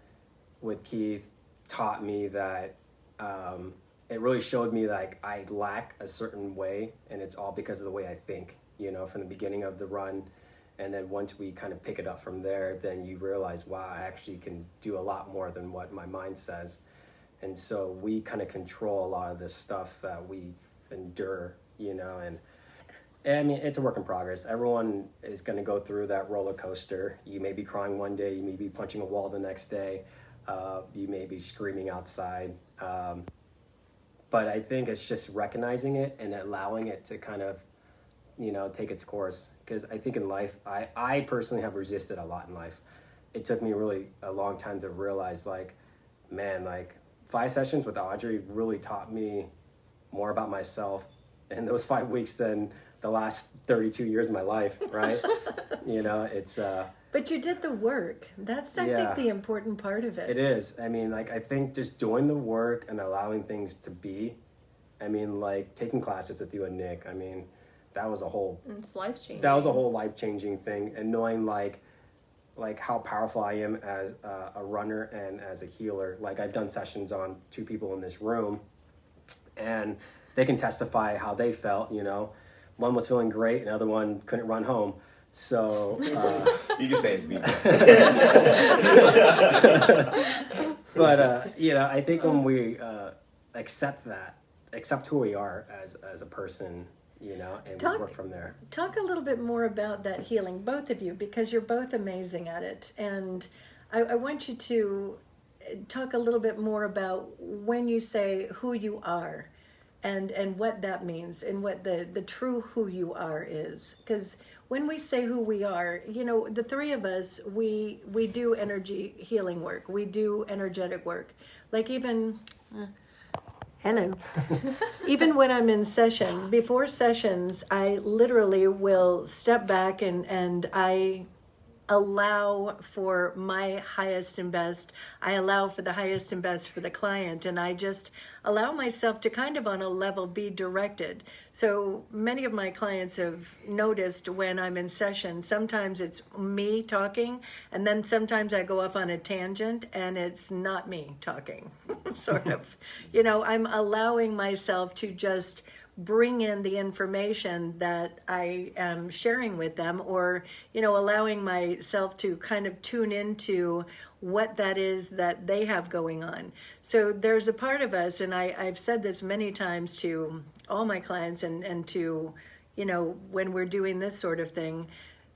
with Keith taught me that it really showed me like I lack a certain way, and it's all because of the way I think, you know, from the beginning of the run. And then once we kind of pick it up from there, then you realize, wow, I actually can do a lot more than what my mind says. And so we kind of control a lot of this stuff that we endure, you know, and I mean, it's a work in progress. Everyone is going to go through that roller coaster. You may be crying one day, you may be punching a wall the next day, you may be screaming outside. But I think it's just recognizing it and allowing it to kind of, you know, take its course. Because I think in life, I personally have resisted a lot in life. It took me really a long time to realize, like, man, like 5 sessions with Audrey really taught me more about myself in those 5 weeks than the last 32 years of my life, right? You know, it's... But you did the work. That's, I think, the important part of it. It is. I mean, like, I think just doing the work and allowing things to be, I mean, like, taking classes with you and Nick, I mean, that was a whole... It's life-changing. That was a whole life-changing thing. And knowing, like how powerful I am as a runner and as a healer. Like, I've done sessions on 2 people in this room, and they can testify how they felt, you know. One was feeling great, and the other one couldn't run home. So you can say it to me. But you know, I think when we accept who we are as a person, you know, and we work from there. Talk a little bit more about that healing, both of you, because you're both amazing at it. And I want you to talk a little bit more about when you say who you are and what that means and what the true who you are is. Because when we say who we are, you know, the 3 of us, we do energy healing work. We do energetic work. Like even... Hello. Even when I'm in session, before sessions, I literally will step back and I allow for my highest and best. I allow for the highest and best for the client, and I just allow myself to kind of on a level be directed. So many of my clients have noticed when I'm in session, sometimes it's me talking, and then sometimes I go off on a tangent and it's not me talking, sort of. You know, I'm allowing myself to just bring in the information that I am sharing with them, or, you know, allowing myself to kind of tune into what that is that they have going on. So there's a part of us, and I've said this many times to all my clients and to, you know, when we're doing this sort of thing,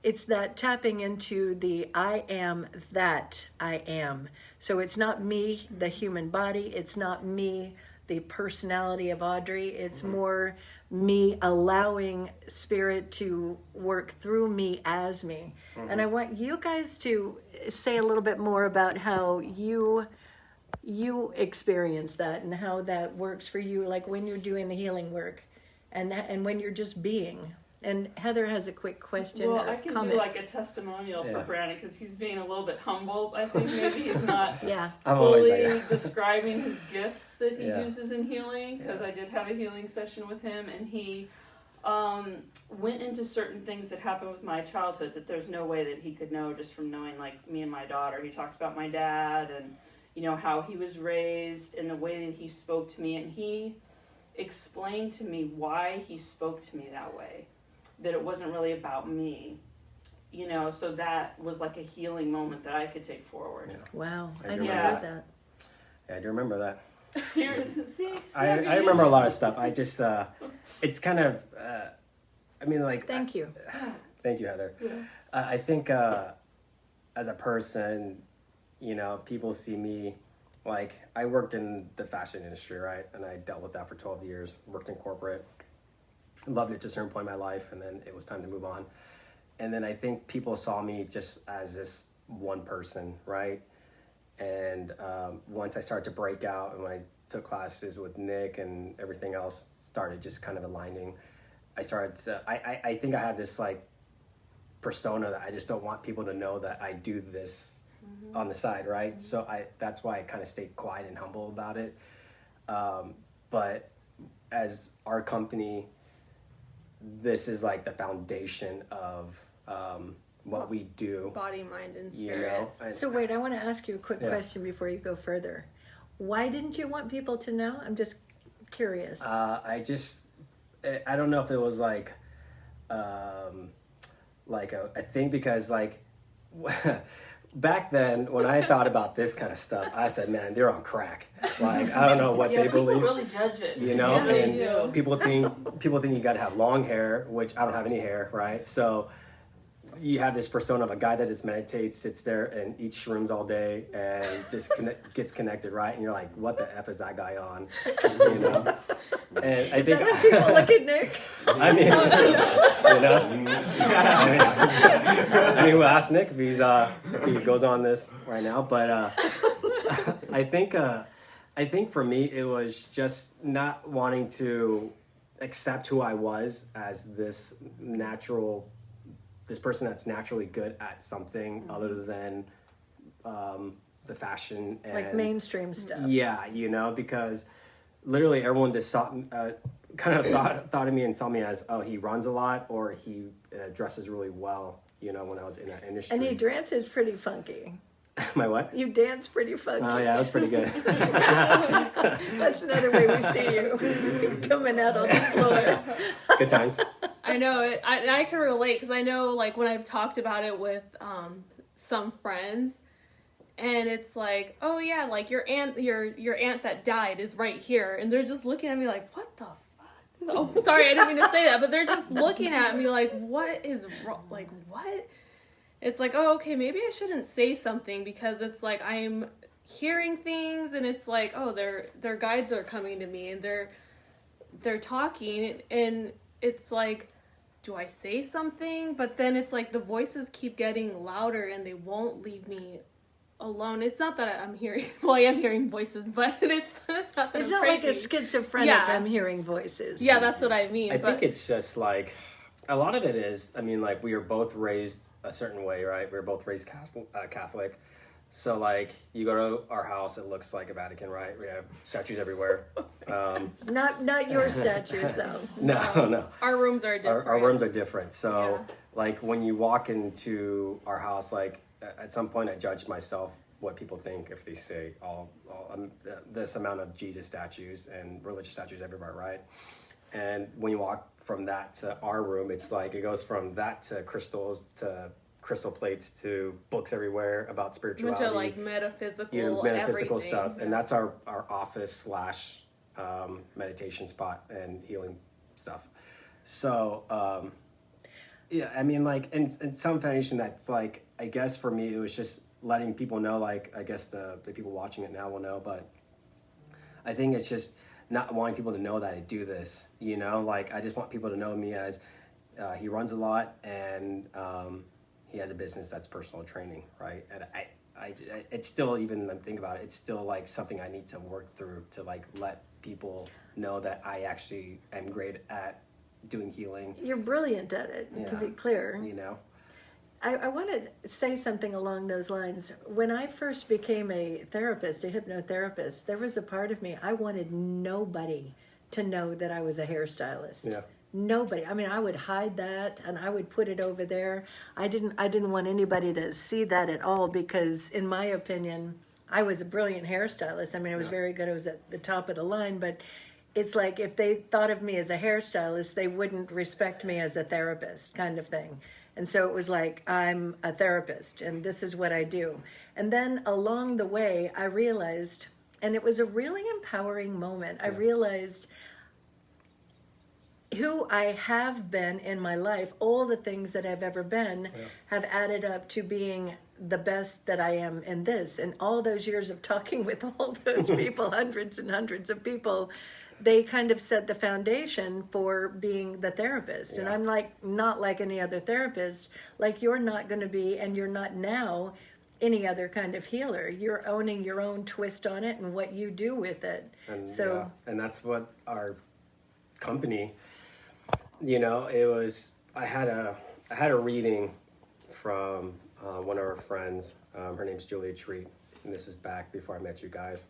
it's that tapping into the I am that I am. So it's not me, the human body, it's not me, the personality of Audrey. It's more me allowing spirit to work through me as me. And I want you guys to say a little bit more about how you experience that and how that works for you, like when you're doing the healing work and when you're just being. And Heather has a quick question. Well, or I can comment. do like a testimonial for Brandon because he's being a little bit humble. I think maybe he's not fully describing his gifts that he uses in healing, because I did have a healing session with him, and he went into certain things that happened with my childhood that there's no way that he could know just from knowing, like, me and my daughter. He talked about my dad and, you know, how he was raised and the way that he spoke to me, and he explained to me why he spoke to me that way. That it wasn't really about me, you know, so that was like a healing moment that I could take forward. Yeah. Wow, I never never heard that. Yeah, I do remember that. See, I remember a lot of stuff. I just, it's kind of, I mean, like... Thank you. Thank you, Heather. Yeah. I think as a person, you know, people see me, like, I worked in the fashion industry, right? And I dealt with that for 12 years, worked in corporate. Loved it to a certain point in my life, and then it was time to move on. And then I think people saw me just as this one person, right? And once I started to break out, and when I took classes with Nick and everything else started just kind of aligning, I started to, I think I have this like persona that I just don't want people to know that I do this on the side, right? Mm-hmm. So that's why I kind of stayed quiet and humble about it. But as our company, this is like the foundation of what we do. Body, mind, and You spirit. know? So wait, I want to ask you a quick question before you go further. Why didn't you want people to know? I'm just curious. I don't know if it was like a thing, because like back then when I thought about this kind of stuff, I said, man, they're on crack. Like, I don't know what they people believe. really judge it. You know, Yeah, and they do. people think you got to have long hair, which I don't have any hair, right? So you have this persona of a guy that just meditates, sits there and eats shrooms all day and just gets connected, right? And you're like, what the F is that guy on? You know? And I think Is that how people look at Nick? I mean, you know, I mean, we'll ask Nick if he goes on this right now. But I think for me it was just not wanting to accept who I was as this person that's naturally good at something other than the fashion and Like mainstream stuff. Yeah, you know, because literally everyone just kind of thought of me and saw me as, oh, he runs a lot or he dresses really well, you know, when I was in that industry. And he dances pretty funky. My what? You dance pretty funky. Oh, yeah, that was pretty good. That's another way we see you coming out on the floor. Good times. I know it. I can relate because I know, like, when I've talked about it with some friends, and it's like, oh yeah, like your aunt that died is right here, and they're just looking at me like, what the fuck? Oh, sorry, I didn't mean to say that, but they're just looking at me like, what is wrong? Like, what? It's like, oh, okay, maybe I shouldn't say something because it's like I'm hearing things, and it's like, oh, their guides are coming to me, and they're talking, and it's like, do I say something? But then it's like the voices keep getting louder and they won't leave me alone. It's not that I'm hearing, well, I am hearing voices, but it's not that It's I'm not crazy. like a schizophrenic, Yeah. I'm hearing voices. Yeah, that's what I mean. I think it's just like, a lot of it is, I mean, like, we were both raised a certain way, right? We were both raised Catholic. So, like, you go to our house, it looks like a Vatican, right? We have statues everywhere. Not your statues, though. No. Our rooms are different. Our rooms are different. So, Yeah. like, when you walk into our house, like, at some point I judge myself what people think if they say this amount of Jesus statues and religious statues everywhere, right? And when you walk from that to our room, it's like it goes from that to crystals to crystal plates to books everywhere about spirituality. Bunch of like metaphysical, metaphysical everything. stuff. And that's our office / meditation spot and healing stuff. So, yeah, I mean, like, in some foundation that's like, I guess for me, it was just letting people know, like, I guess the people watching it now will know, but I think it's just not wanting people to know that I do this, you know? Like, I just want people to know me as he runs a lot and he has a business that's personal training, right? And I it's still, even when I think about it, it's still like something I need to work through to like let people know that I actually am great at doing healing. You're brilliant at it, to be clear. You know? I want to say something along those lines. When I first became a therapist, a hypnotherapist, there was a part of me, I wanted nobody to know that I was a hairstylist. Yeah. Nobody. I mean, I would hide that and I would put it over there. I didn't want anybody to see that at all because, in my opinion, I was a brilliant hairstylist. I mean, I was very good. I was at the top of the line, but it's like if they thought of me as a hairstylist, they wouldn't respect me as a therapist, kind of thing. And so it was like, I'm a therapist and this is what I do. And then along the way, I realized, and it was a really empowering moment, I realized who I have been in my life, all the things that I've ever been have added up to being the best that I am in this. And all those years of talking with all those people, hundreds and hundreds of people, they kind of set the foundation for being the therapist. And I'm like, not like any other therapist, like you're not going to be, and you're not now any other kind of healer. You're owning your own twist on it and what you do with it. And So, and that's what our company, you know, it was, I had a reading from one of our friends. Her name's Julia Treat, and this is back before I met you guys.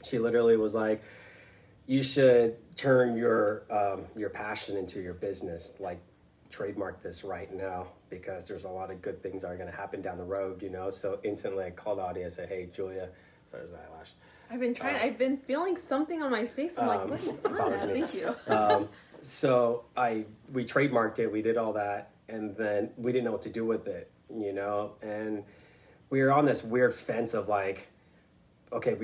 She literally was like, you should turn your passion into your business, like trademark this right now, because there's a lot of good things that are going to happen down the road, you know? So instantly I called Audrey and said, hey, Julia, sorry, it was eyelash. I've been trying. I've been feeling something on my face. I'm like, what is on that? Thank you. So we trademarked it. We did all that, and then we didn't know what to do with it, you know. And we were on this weird fence of like, okay, our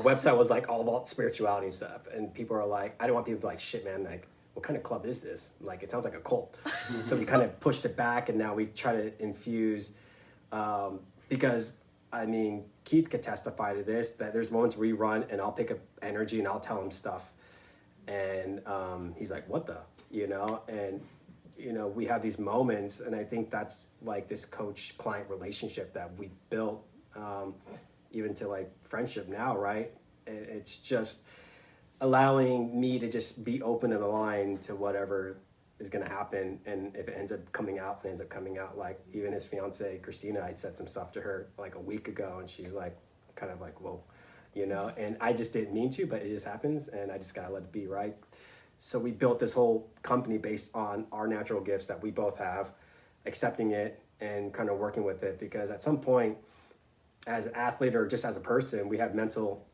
website was like all about spirituality and stuff, and people are like, I don't want people to be like, shit, man, like, what kind of club is this? Like, it sounds like a cult. So we kind of pushed it back, and now we try to infuse, because I mean, Keith could testify to this, that there's moments we run and I'll pick up energy and I'll tell him stuff, and he's like, what the, you know? And you know, we have these moments, and I think that's like this coach-client relationship that we built, even to like friendship now, right? And it's just allowing me to just be open and aligned to whatever is going to happen. And if it ends up coming out, it ends up coming out. Like even his fiance, Christina, I said some stuff to her like a week ago, and she's like, kind of like, whoa, you know? And I just didn't mean to, but it just happens, and I just got to let it be, right? So we built this whole company based on our natural gifts that we both have, accepting it and kind of working with it, because at some point, as an athlete or just as a person, we have mental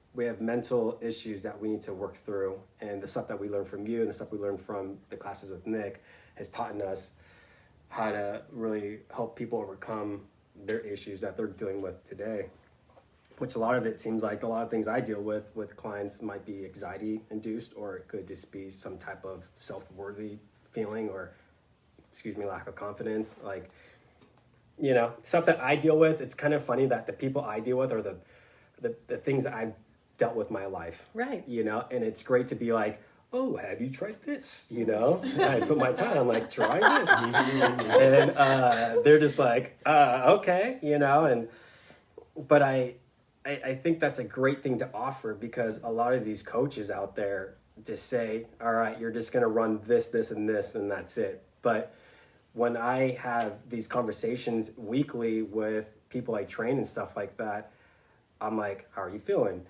issues that we need to work through, and the stuff that we learned from you and the stuff we learned from the classes with Nick has taught us how to really help people overcome their issues that they're dealing with today, which a lot of it seems like a lot of things I deal with clients might be anxiety induced, or it could just be some type of self-worthy feeling, or lack of confidence. Like, you know, stuff that I deal with, it's kind of funny that the people I deal with are the things that I've dealt with my life. Right. You know, and it's great to be like, oh, have you tried this? You know, I put my time, I'm like, try this. And they're just like, okay, you know, but I think that's a great thing to offer, because a lot of these coaches out there just say, all right, you're just going to run this, and this, and that's it. But when I have these conversations weekly with people I train and stuff like that, I'm like, how are you feeling?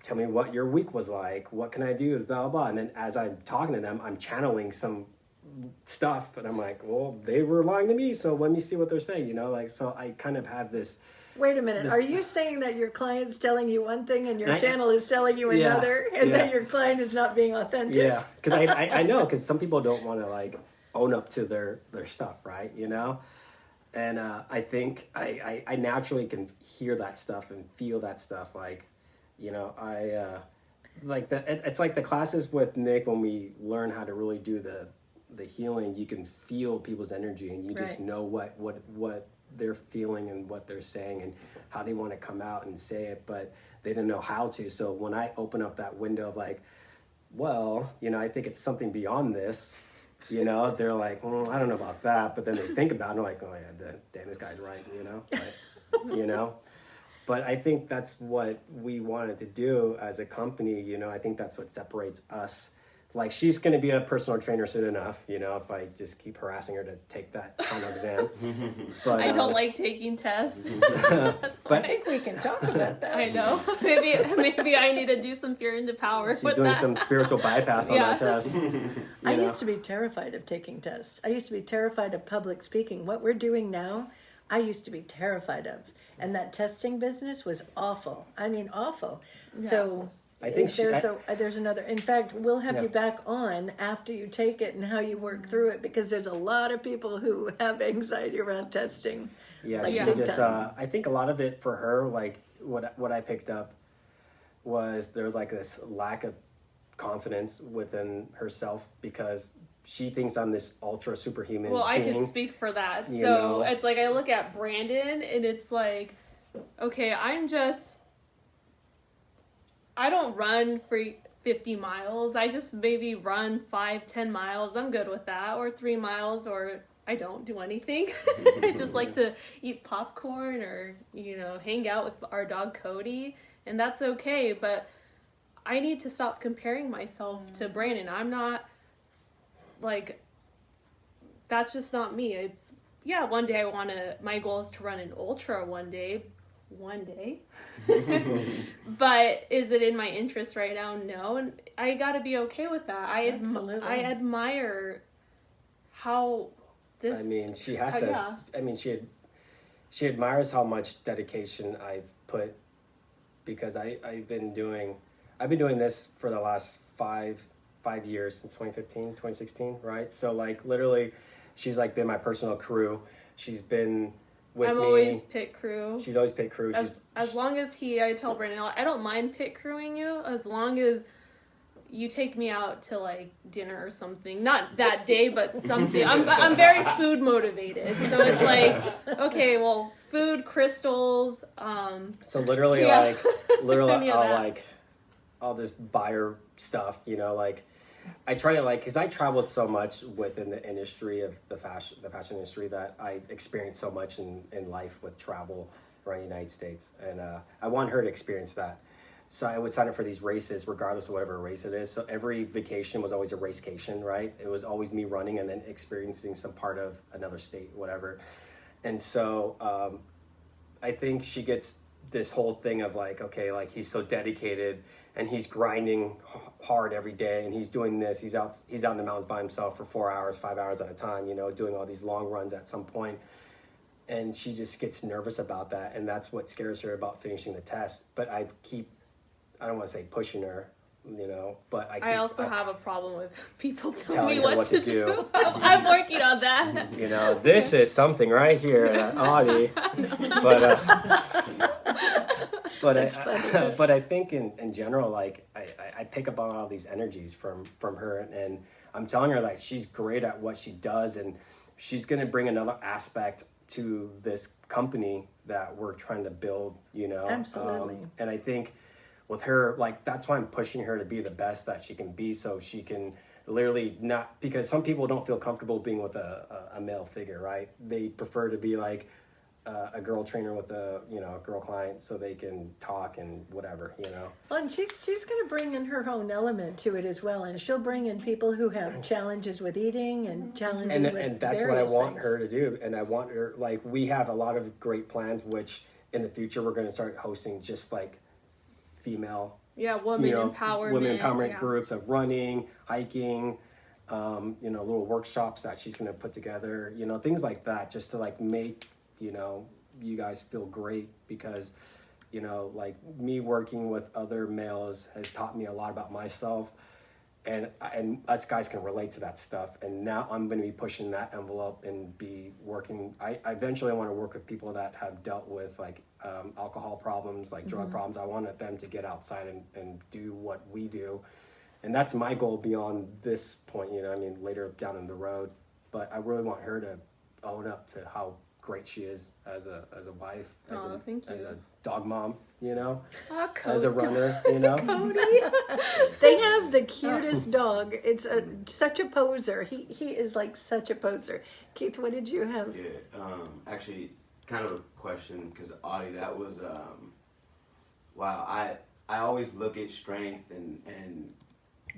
Tell me what your week was like. What can I do? Blah, blah, blah. And then as I'm talking to them, I'm channeling some stuff. And I'm like, well, they were lying to me, so let me see what they're saying, you know? Like, so I kind of have this... Wait a minute. Are you saying that your client's telling you one thing and your channel is telling you another, and that your client is not being authentic? Yeah, because I know, because some people don't want to like own up to their stuff, right? You know, and I think I naturally can hear that stuff and feel that stuff. Like, you know, I like that. It's like the classes with Nick, when we learn how to really do the healing. You can feel people's energy, and you just know what they're feeling and what they're saying and how they want to come out and say it, but they didn't know how to. So when I open up that window of like, well, you know, I think it's something beyond this, you know, they're like, I don't know about that. But then they think about it and they're like, oh yeah, damn, this guy's right, you know, but, you know, but I think that's what we wanted to do as a company. You know, I think that's what separates us. Like, she's going to be a personal trainer soon enough, you know, if I just keep harassing her to take that final exam. But, I don't like taking tests. But I think we can talk about that. I know. Maybe I need to do some fear into power. She's doing some spiritual bypass on that test. I used to be terrified of taking tests. I used to be terrified of public speaking. What we're doing now, I used to be terrified of. And that testing business was awful. I mean, awful. Yeah. So... I think there's another. In fact, we'll have you back on after you take it and how you work through it, because there's a lot of people who have anxiety around testing. Yeah, like, she just. I think a lot of it for her, like what I picked up, was there was like this lack of confidence within herself, because she thinks I'm this ultra superhuman. Well, I can speak for that. So it's like I look at Brandon, and it's like, okay, I don't run for 50 miles. I just maybe run 5-10 miles. I'm good with that. Or 3 miles, or I don't do anything. I just like to eat popcorn or, you know, hang out with our dog Cody. And that's okay. But I need to stop comparing myself to Brandon. I'm not, like, that's just not me. It's, one day my goal is to run an ultra one day. But is it in my interest right now? No. And I got to be okay with that. I admire how this... I mean, she has to... Yeah. I mean, she admires how much dedication I've put because I've been doing this for the last five years, since 2015, 2016, right? So like literally, she's like been my personal crew. She's been with me. I'm always pit crew. She's always pit crew. As long as I tell Brandon, I don't mind pit crewing you as long as you take me out to like dinner or something. Not that day, but something. I'm very food motivated, so it's like, okay, well, food, crystals. So literally, yeah. I'll just buy her stuff, like I try to because I traveled so much within the industry of the fashion industry that I experienced so much in life with travel around the United States, and I want her to experience that. So I would sign up for these races, regardless of whatever race it is. So every vacation was always a racecation, right? It was always me running and then experiencing some part of another state, whatever. And so I think she gets this whole thing of like, okay, like he's so dedicated and he's grinding hard every day and he's doing this. He's out in the mountains by himself for 4 hours, 5 hours at a time, doing all these long runs at some point. And she just gets nervous about that. And that's what scares her about finishing the test. But I don't want to say pushing her, but I also have a problem with people telling me what to do. I'm working on that. This is something right here, Audrey. But I think in general, like I pick up on all these energies from her, and I'm telling her like she's great at what she does, and she's gonna bring another aspect to this company that we're trying to build. Absolutely. And I think with her, like that's why I'm pushing her to be the best that she can be, so she can literally not, because some people don't feel comfortable being with a male figure, right? They prefer to be like a girl trainer with a girl client, so they can talk and whatever. Well, and she's going to bring in her own element to it as well, and she'll bring in people who have challenges with eating and challenges with and that's what I want things. her to do. And I want her, like, we have a lot of great plans, which in the future we're going to start hosting just like female women empowerment groups of running, hiking, little workshops that she's going to put together, things like that, just to like make you guys feel great, because like me working with other males has taught me a lot about myself, and us guys can relate to that stuff. And now I'm going to be pushing that envelope and be working. I eventually want to work with people that have dealt with like alcohol problems, like drug problems. I want them to get outside and do what we do, and that's my goal beyond this point. Later down in the road, but I really want her to own up to how great she is as a wife, as a dog mom, as a runner, Cody. They have the cutest dog. It's such a poser. He is like such a poser. Keith, what did you have? Yeah, actually, kind of a question, because Audrey, that was wow. I always look at strength and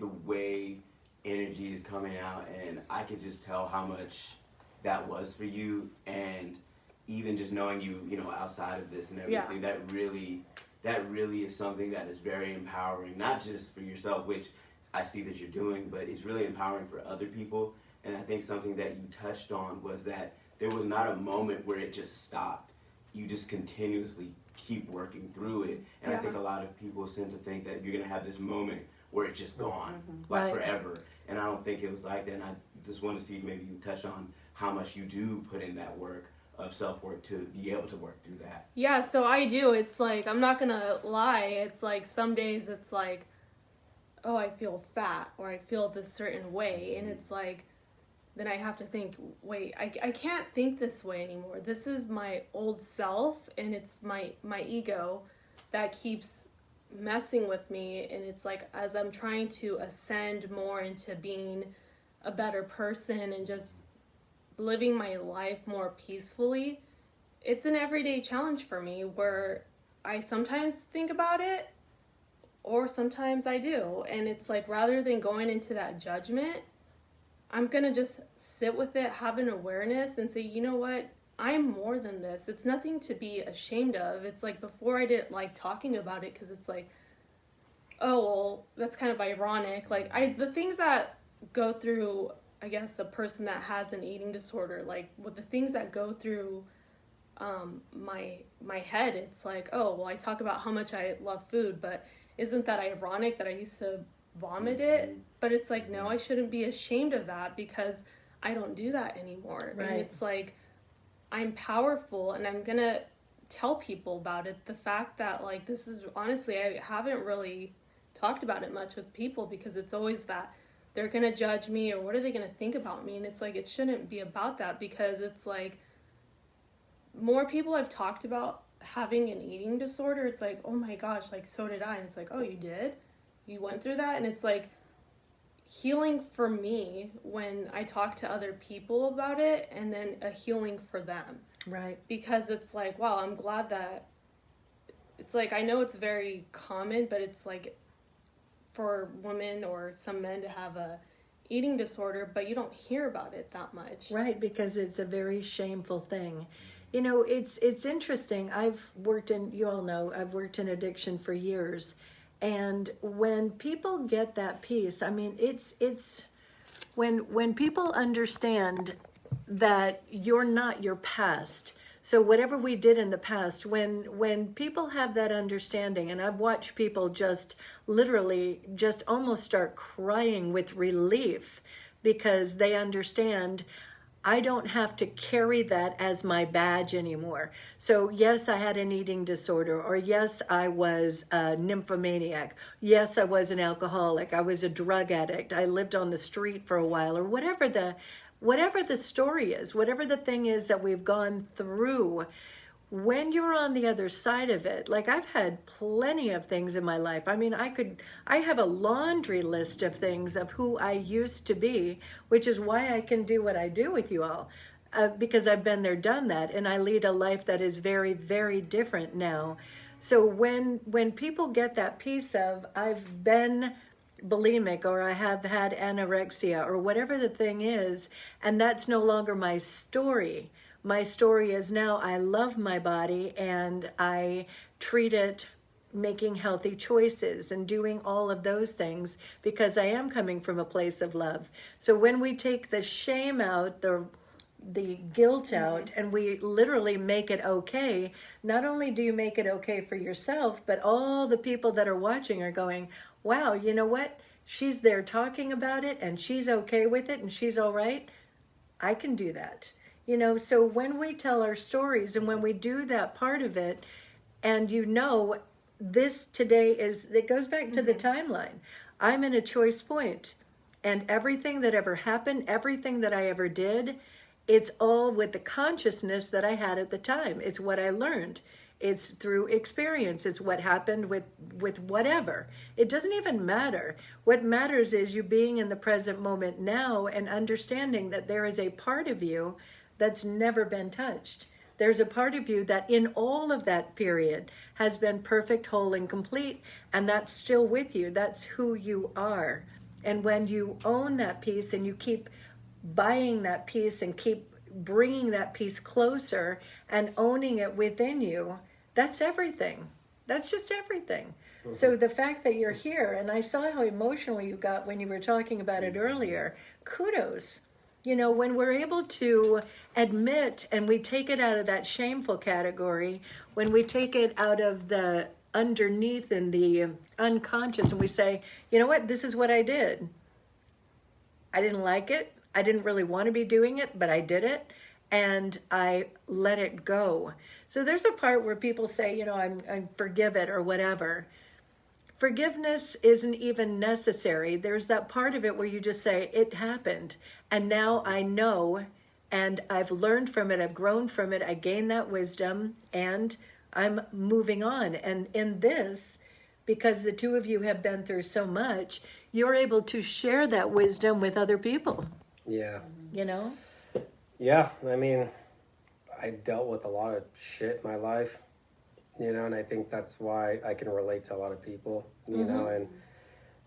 the way energy is coming out, and I could just tell how much that was for you. And even just knowing you outside of this and everything, that really is something that is very empowering, not just for yourself, which I see that you're doing, but it's really empowering for other people. And I think something that you touched on was that there was not a moment where it just stopped. You just continuously keep working through it. And I think a lot of people tend to think that you're going to have this moment where it's just gone, forever. And I don't think it was like that. And I just want to see if maybe you touch on how much you do put in that work of self-work to be able to work through that. Yeah, so I do. It's like, I'm not going to lie. It's like some days it's like, oh, I feel fat or I feel this certain way. And it's like, then I have to think, wait, I can't think this way anymore. This is my old self, and it's my ego that keeps messing with me. And it's like, as I'm trying to ascend more into being a better person and just living my life more peacefully, it's an everyday challenge for me where I sometimes think about it or sometimes I do. And it's like, rather than going into that judgment, I'm going to just sit with it, have an awareness, and say, you know what? I'm more than this. It's nothing to be ashamed of. It's like, before I didn't like talking about it because it's like, oh, well, that's kind of ironic. Like, the things that go through, I guess, a person that has an eating disorder, like with the things that go through my head, it's like, oh, well, I talk about how much I love food, but isn't that ironic that I used to vomit it? But it's like, no, I shouldn't be ashamed of that because I don't do that anymore. Right. And it's like, I'm powerful and I'm going to tell people about it. The fact that, like, this is, honestly, I haven't really talked about it much with people because it's always that they're going to judge me or what are they going to think about me? And it's like, it shouldn't be about that because it's like, more people I've talked about having an eating disorder, it's like, oh my gosh, like, so did I. And it's like, oh, you did? You went through that? And it's like, healing for me when I talk to other people about it, and then a healing for them. Right. Because it's like, wow, I'm glad that, it's like, I know it's very common, but it's like for women or some men to have a eating disorder, but you don't hear about it that much. Right, because it's a very shameful thing. You know, it's interesting. I've worked in, you all know, I've worked in addiction for years. And when people get that piece, I mean, it's when people understand that you're not your past. So whatever we did in the past, when people have that understanding, and I've watched people just literally just almost start crying with relief because they understand, I don't have to carry that as my badge anymore. So yes, I had an eating disorder, or yes, I was a nymphomaniac. Yes, I was an alcoholic. I was a drug addict. I lived on the street for a while, or whatever the story is, whatever the thing is that we've gone through. When you're on the other side of it, like, I've had plenty of things in my life. I mean, I have a laundry list of things of who I used to be, which is why I can do what I do with you all, because I've been there, done that, and I lead a life that is very, very different now. So when people get that piece of, I've been bulimic, or I have had anorexia, or whatever the thing is, and that's no longer my story. My story is now I love my body and I treat it, making healthy choices and doing all of those things because I am coming from a place of love. So when we take the shame out, the guilt out, and we literally make it okay, not only do you make it okay for yourself, but all the people that are watching are going, wow, you know what? She's there talking about it and she's okay with it and she's all right. I can do that. You know, so when we tell our stories and when we do that part of it, and you know, this today is, it goes back to the timeline. I'm in a choice point, and everything that ever happened, everything that I ever did, it's all with the consciousness that I had at the time. It's what I learned. It's through experience. It's what happened with whatever. It doesn't even matter. What matters is you being in the present moment now and understanding that there is a part of you that's never been touched. There's a part of you that in all of that period has been perfect, whole, and complete, and that's still with you. That's who you are. And when you own that piece and you keep buying that piece and keep bringing that piece closer and owning it within you, that's everything. That's just everything. Mm-hmm. So the fact that you're here, and I saw how emotional you got when you were talking about it earlier, kudos. You know, when we're able to admit and we take it out of that shameful category, when we take it out of the underneath and the unconscious and we say, you know what, this is what I did. I didn't like it. I didn't really want to be doing it, but I did it and I let it go. So there's a part where people say, you know, I forgive it or whatever. Forgiveness isn't even necessary. There's that part of it where you just say, it happened. And now I know, and I've learned from it, I've grown from it, I gained that wisdom, and I'm moving on. And in this, because the two of you have been through so much, you're able to share that wisdom with other people. Yeah. You know? Yeah, I mean, I dealt with a lot of shit in my life. You know, and I think that's why I can relate to a lot of people, you know, and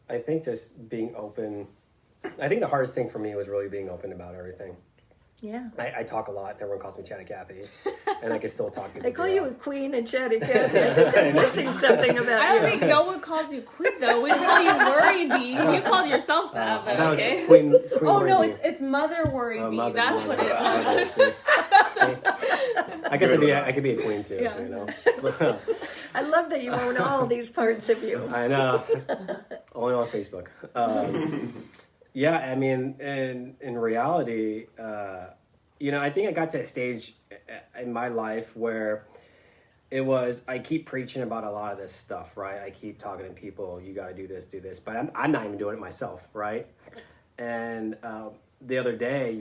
I think just being open, I think the hardest thing for me was really being open about everything. Yeah. I talk a lot. Everyone calls me Chatty Cathy, and I can still talk to They call you a queen and Chatty Cathy. I think they're missing something about I don't you. think no one calls you queen, though. We call you Worry Bee. You called yourself that, but that okay. Queen Oh, no, Worry Bee. it's Mother Worry Bee. Mother, That's mother, what it was. mother, see. I guess I could be a queen too. Yeah. You know. I love that you own all these parts of you. I know. Only on Facebook. Yeah, I mean, in reality, I think I got to a stage in my life where I keep preaching about a lot of this stuff, right? I keep talking to people, you got to do this, but I'm not even doing it myself, right? And the other day,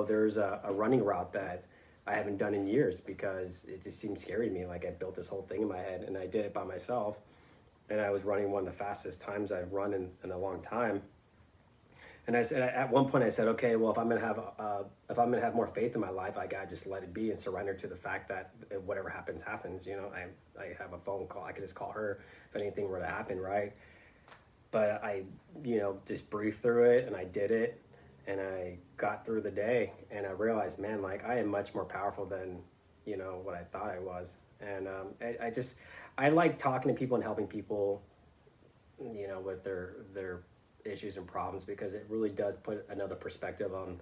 there's a running route that I haven't done in years because it just seemed scary to me. Like I built this whole thing in my head and I did it by myself. And I was running one of the fastest times I've run in a long time. And I said, at one point I said, okay, well, if I'm gonna have more faith in my life, I gotta just let it be and surrender to the fact that whatever happens, happens. I have a phone call. I could just call her if anything were to happen, right? But I, just breathed through it and I did it and I got through the day and I realized, man, like I am much more powerful than, what I thought I was. And I like talking to people and helping people, with their issues and problems because it really does put another perspective on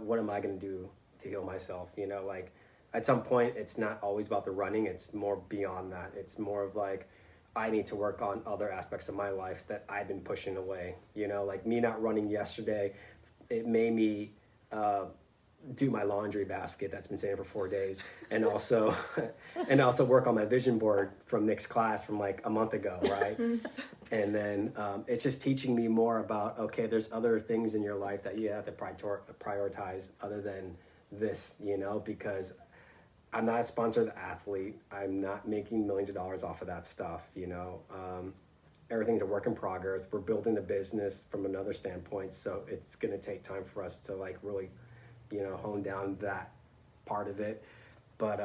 what am I going to do to heal myself. Like at some point it's not always about the running, it's more beyond that. It's more of like I need to work on other aspects of my life that I've been pushing away. Like me not running yesterday, it made me do my laundry basket that's been sitting for 4 days and also work on my vision board from Nick's class from like a month ago, right? And then it's just teaching me more about, okay, there's other things in your life that you have to prioritize other than this, because I'm not a sponsored athlete. I'm not making millions of dollars off of that stuff, everything's a work in progress. We're building the business from another standpoint, so it's going to take time for us to like really hone down that part of it. But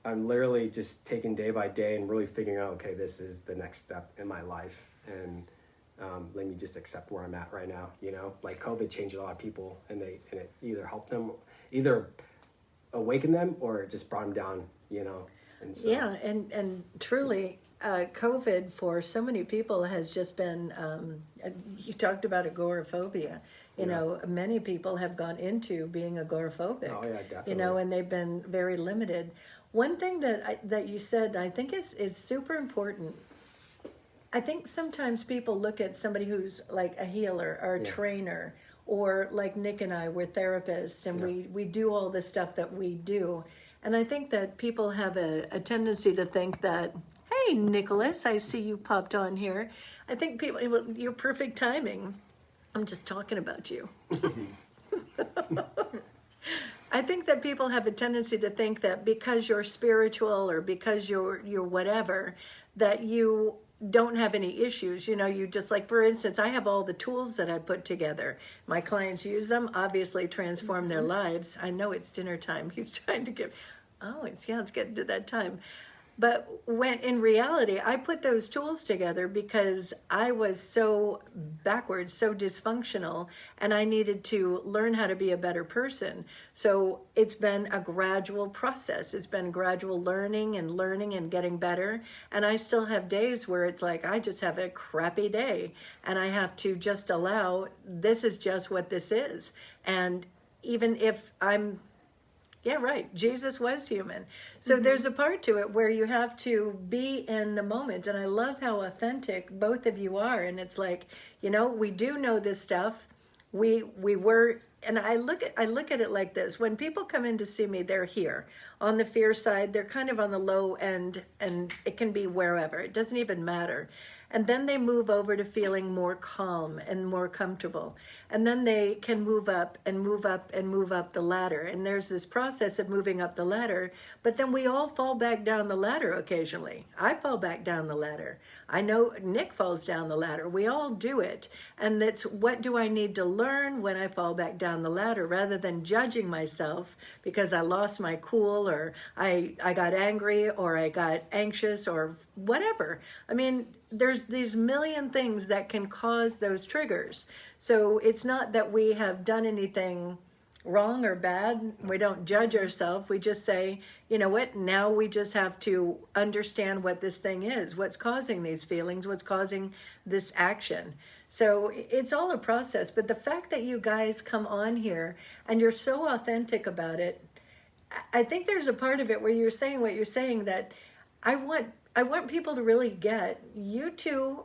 I'm literally just taking day by day and really figuring out, okay, this is the next step in my life. And let me just accept where I'm at right now. Like COVID changed a lot of people and it either helped them, either awaken them or it just brought them down, And so, yeah. And truly, COVID for so many people has just been, you talked about agoraphobia. Many people have gone into being agoraphobic. Oh yeah, definitely. And they've been very limited. One thing that you said, I think is super important. I think sometimes people look at somebody who's like a healer or a trainer, or like Nick and I, we're therapists, and we do all the stuff that we do. And I think that people have a tendency to think that, hey, Nicholas, I see you popped on here. I think people, you're perfect timing. I'm just talking about you. I think that people have a tendency to think that because you're spiritual or because you're whatever, that you don't have any issues. You just like, for instance, I have all the tools that I put together. My clients use them, obviously transform their lives. I know it's dinner time. He's trying to give, it's getting to that time. But when in reality, I put those tools together because I was so backwards, so dysfunctional, and I needed to learn how to be a better person. So it's been a gradual process. It's been gradual learning and getting better. And I still have days where it's like, I just have a crappy day and I have to just allow, this is just what this is. And even if Jesus was human. So there's a part to it where you have to be in the moment. And I love how authentic both of you are. And it's like, we do know this stuff. We were, and I look at it like this. When people come in to see me, they're here on the fear side. They're kind of on the low end, and it can be wherever. It doesn't even matter. And then they move over to feeling more calm and more comfortable. And then they can move up and move up and move up the ladder. And there's this process of moving up the ladder, but then we all fall back down the ladder occasionally. I fall back down the ladder. I know Nick falls down the ladder. We all do it. And that's, what do I need to learn when I fall back down the ladder, rather than judging myself because I lost my cool, or I got angry, or I got anxious, or whatever. I mean, there's these million things that can cause those triggers. So it's not that we have done anything wrong or bad. We don't judge ourselves. We just say, you know what, now we just have to understand what this thing is, what's causing these feelings, what's causing this action. So it's all a process. But the fact that you guys come on here and you're so authentic about it, I think there's a part of it where you're saying what you're saying, that I want people to really get you two.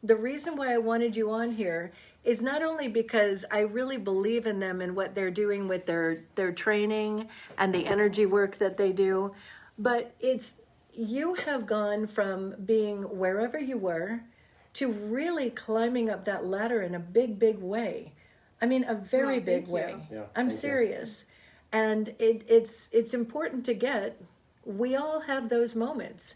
The reason why I wanted you on here is not only because I really believe in them and what they're doing with their training and the energy work that they do, but it's, you have gone from being wherever you were to really climbing up that ladder in a big, big way. I mean, a very big way. Yeah, I'm serious. And it's important to get, we all have those moments.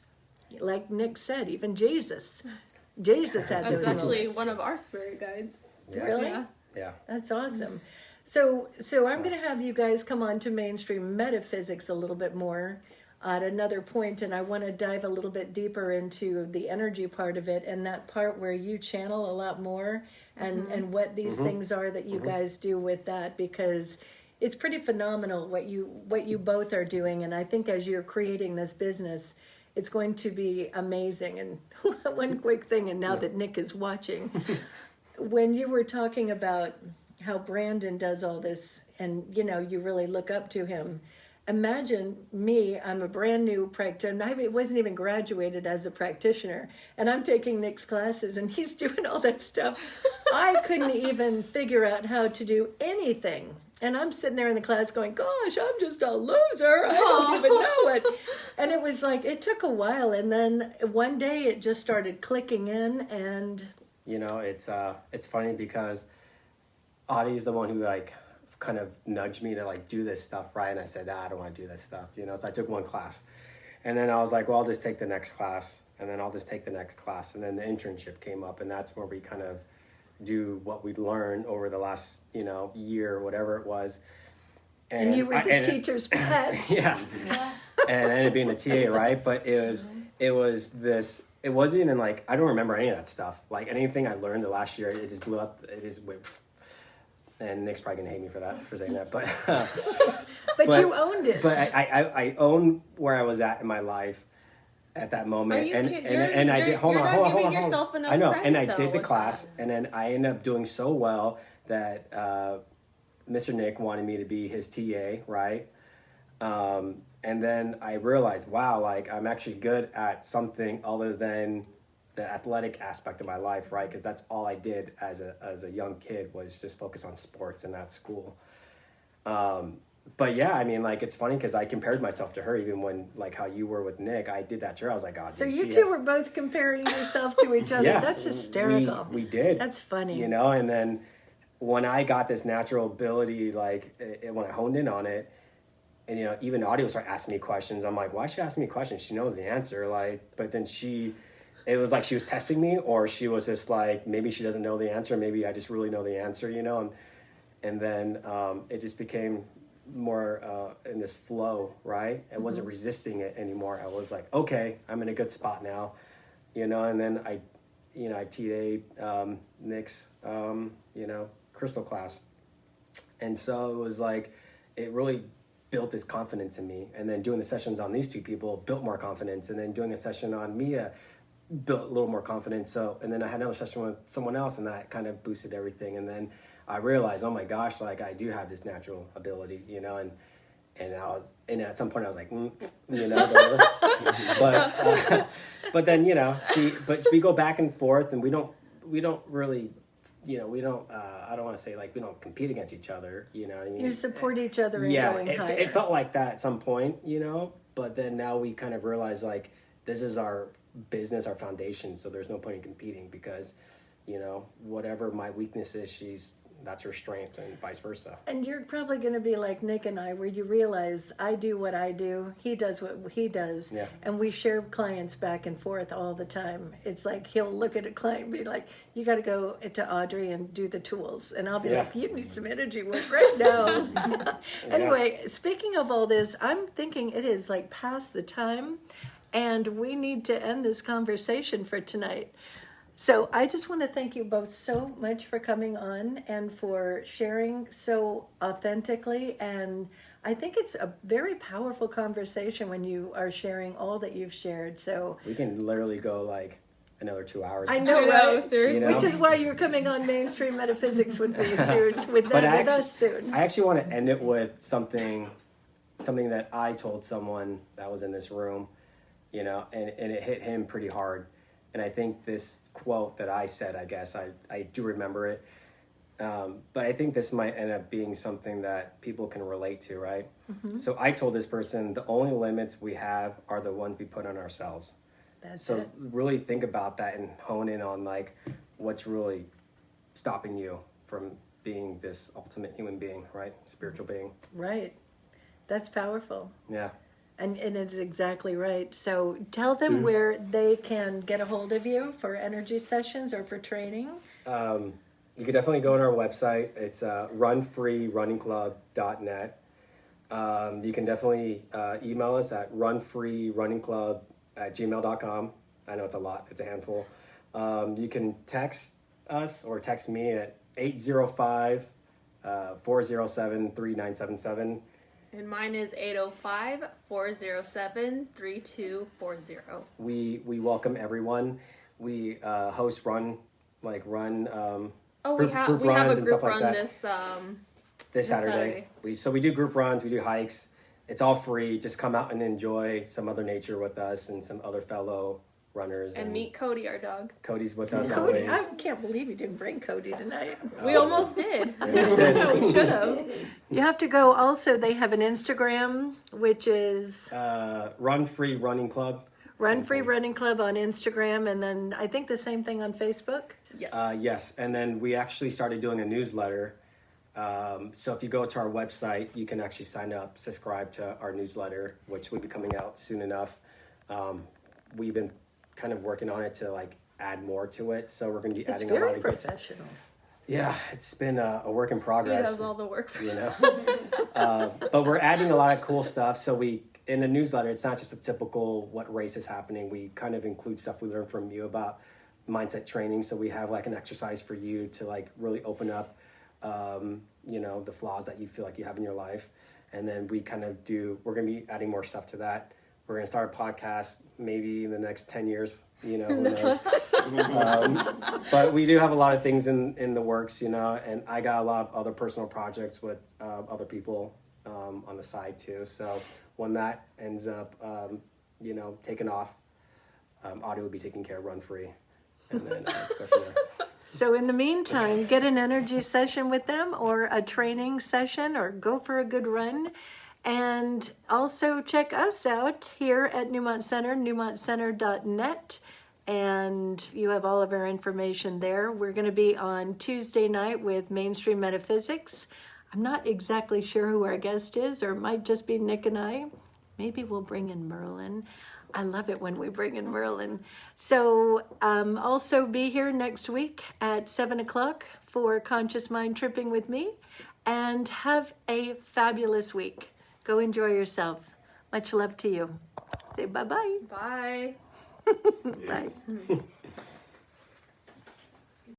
Like Nick said, even Jesus had those moments. That's actually one of our spirit guides. Yeah. Really? Yeah. That's awesome. So I'm going to have you guys come on to mainstream metaphysics a little bit more at another point, and I want to dive a little bit deeper into the energy part of it, and that part where you channel a lot more, and what these things are that you guys do with that, because it's pretty phenomenal what you both are doing. And I think as you're creating this business, it's going to be amazing. And one quick thing, and now that Nick is watching, when you were talking about how Brandon does all this, and you really look up to him. Imagine me, I'm a brand new practitioner. I wasn't even graduated as a practitioner, and I'm taking Nick's classes, and he's doing all that stuff. I couldn't even figure out how to do anything. And I'm sitting there in the class going, gosh, I'm just a loser. I don't even know it. And it was like, it took a while. And then one day it just started clicking in, and... it's funny because Audrey's the one who kind of nudged me to do this stuff, right? And I said, I don't want to do this stuff, so I took one class, and then I was like, well, I'll just take the next class, and then I'll just take the next class, and then the internship came up, and that's where we kind of do what we'd learned over the last year or whatever it was. And you were the teacher's pet. Yeah. And I ended up being the TA, right? But it wasn't even I don't remember any of that stuff. Anything I learned the last year, it just blew up. It just went. And Nick's probably gonna hate me for saying that, but but you owned it. But I own where I was at in my life at that moment. Are you kidding? And I did. Hold on. I know, and I did the class, and then I ended up doing so well that Mr. Nick wanted me to be his TA, right? And then I realized, wow, I'm actually good at something other than the athletic aspect of my life, right? Because that's all I did as a young kid, was just focus on sports and at school. But yeah, I mean, it's funny because I compared myself to her, even when how you were with Nick, I did that to her. I was like, God. So you two were both comparing yourself to each other. Yeah, that's hysterical. We did. That's funny. And then when I got this natural ability, when I honed in on it, and even Audrey would start asking me questions. I'm like, why is she asking me questions? She knows the answer. But then it was she was testing me, or she was just maybe she doesn't know the answer. Maybe I just really know the answer, and then it just became more in this flow, right? I wasn't resisting it anymore. I was like, okay, I'm in a good spot now, and then I TA'd Nick's, crystal class. And so it was it really built this confidence in me. And then doing the sessions on these two people built more confidence. And then doing a session on Mia built a little more confidence. So, and then I had another session with someone else, and that kind of boosted everything. And then I realized, oh my gosh, I do have this natural ability, and at some point I was like, but then, we go back and forth, and we don't really, I don't want to say we don't compete against each other, what I mean? You support each other in going higher. It felt like that at some point, but then now we kind of realize this is our business, our foundation, so there's no point in competing, because, whatever my weakness is, that's her strength, and vice versa. And you're probably going to be like Nick and I, where you realize I do what I do, he does what he does, and we share clients back and forth all the time. It's he'll look at a client and be like, you got to go to Audrey and do the tools, and I'll be like, you need some energy work right now. Anyway, speaking of all this, I'm thinking it is past the time, and we need to end this conversation for tonight. So I just want to thank you both so much for coming on and for sharing so authentically. And I think it's a very powerful conversation when you are sharing all that you've shared. So we can literally go another 2 hours. I know, right? Seriously. Which is why you're coming on Mainstream Metaphysics with me soon, with us soon. I actually want to end it with something something that I told someone that was in this room, you know, and it hit him pretty hard. And I think this quote that I said, I guess, I do remember it. But I think this might end up being something that people can relate to, right? Mm-hmm. So I told this person, the only limits we have are the ones we put on ourselves. That's it. Really think about that and hone in on like what's really stopping you from being this ultimate human being, right? Spiritual being. Right. That's powerful. Yeah. And it's exactly right. So tell them where they can get a hold of you for energy sessions or for training. You can definitely go on our website. It's runfreerunningclub.net. You can definitely email us at runfreerunningclub@gmail.com. I know it's a lot. It's a handful. You can text us or text me at 805-407-3977. And mine is 805-407-3240. We welcome everyone. We host run. We have group a runs and group stuff like run that. this Saturday. We do group runs, we do hikes. It's all free. Just come out and enjoy some Mother Nature with us and some other fellow runners. And meet Cody, our dog. Cody's with us Cody, always. I can't believe you didn't bring Cody tonight. We almost did. We should have. You have to go also, they have an Instagram, which is Run Free Running Club. Run Free Running Club on Instagram, and then I think the same thing on Facebook. Yes. Yes, and then we actually started doing a newsletter. So if you go to our website, you can actually sign up, subscribe to our newsletter, which will be coming out soon enough. We've been kind of working on it to like add more to it, so we're going to be It's adding a lot very of good. professional. Yeah, it's been a work in He progress. does all the work for You know, but we're adding a lot of cool stuff. So in the newsletter, it's not just a typical what race is happening. We kind of include stuff we learned from you about mindset training. So we have like an exercise for you to like really open up, you know, the flaws that you feel like you have in your life. And then we're going to be adding more stuff to that. We're going to start a podcast maybe in the next 10 years, you know, who knows. But we do have a lot of things in the works, you know, and I got a lot of other personal projects with other people on the side too. So when that ends up, you know, taking off, Audrey will be taking care of Run Free. And then go from there. So in the meantime, get an energy session with them or a training session or go for a good run. And also check us out here at Newmont Center, newmontcenter.net. And you have all of our information there. We're going to be on Tuesday night with Mainstream Metaphysics. I'm not exactly sure who our guest is, or it might just be Nick and I. Maybe we'll bring in Merlin. I love it when we bring in Merlin. So also be here next week at 7 o'clock for Conscious Mind Tripping with me. And have a fabulous week. Go enjoy yourself. Much love to you. Say bye-bye. Bye. Bye.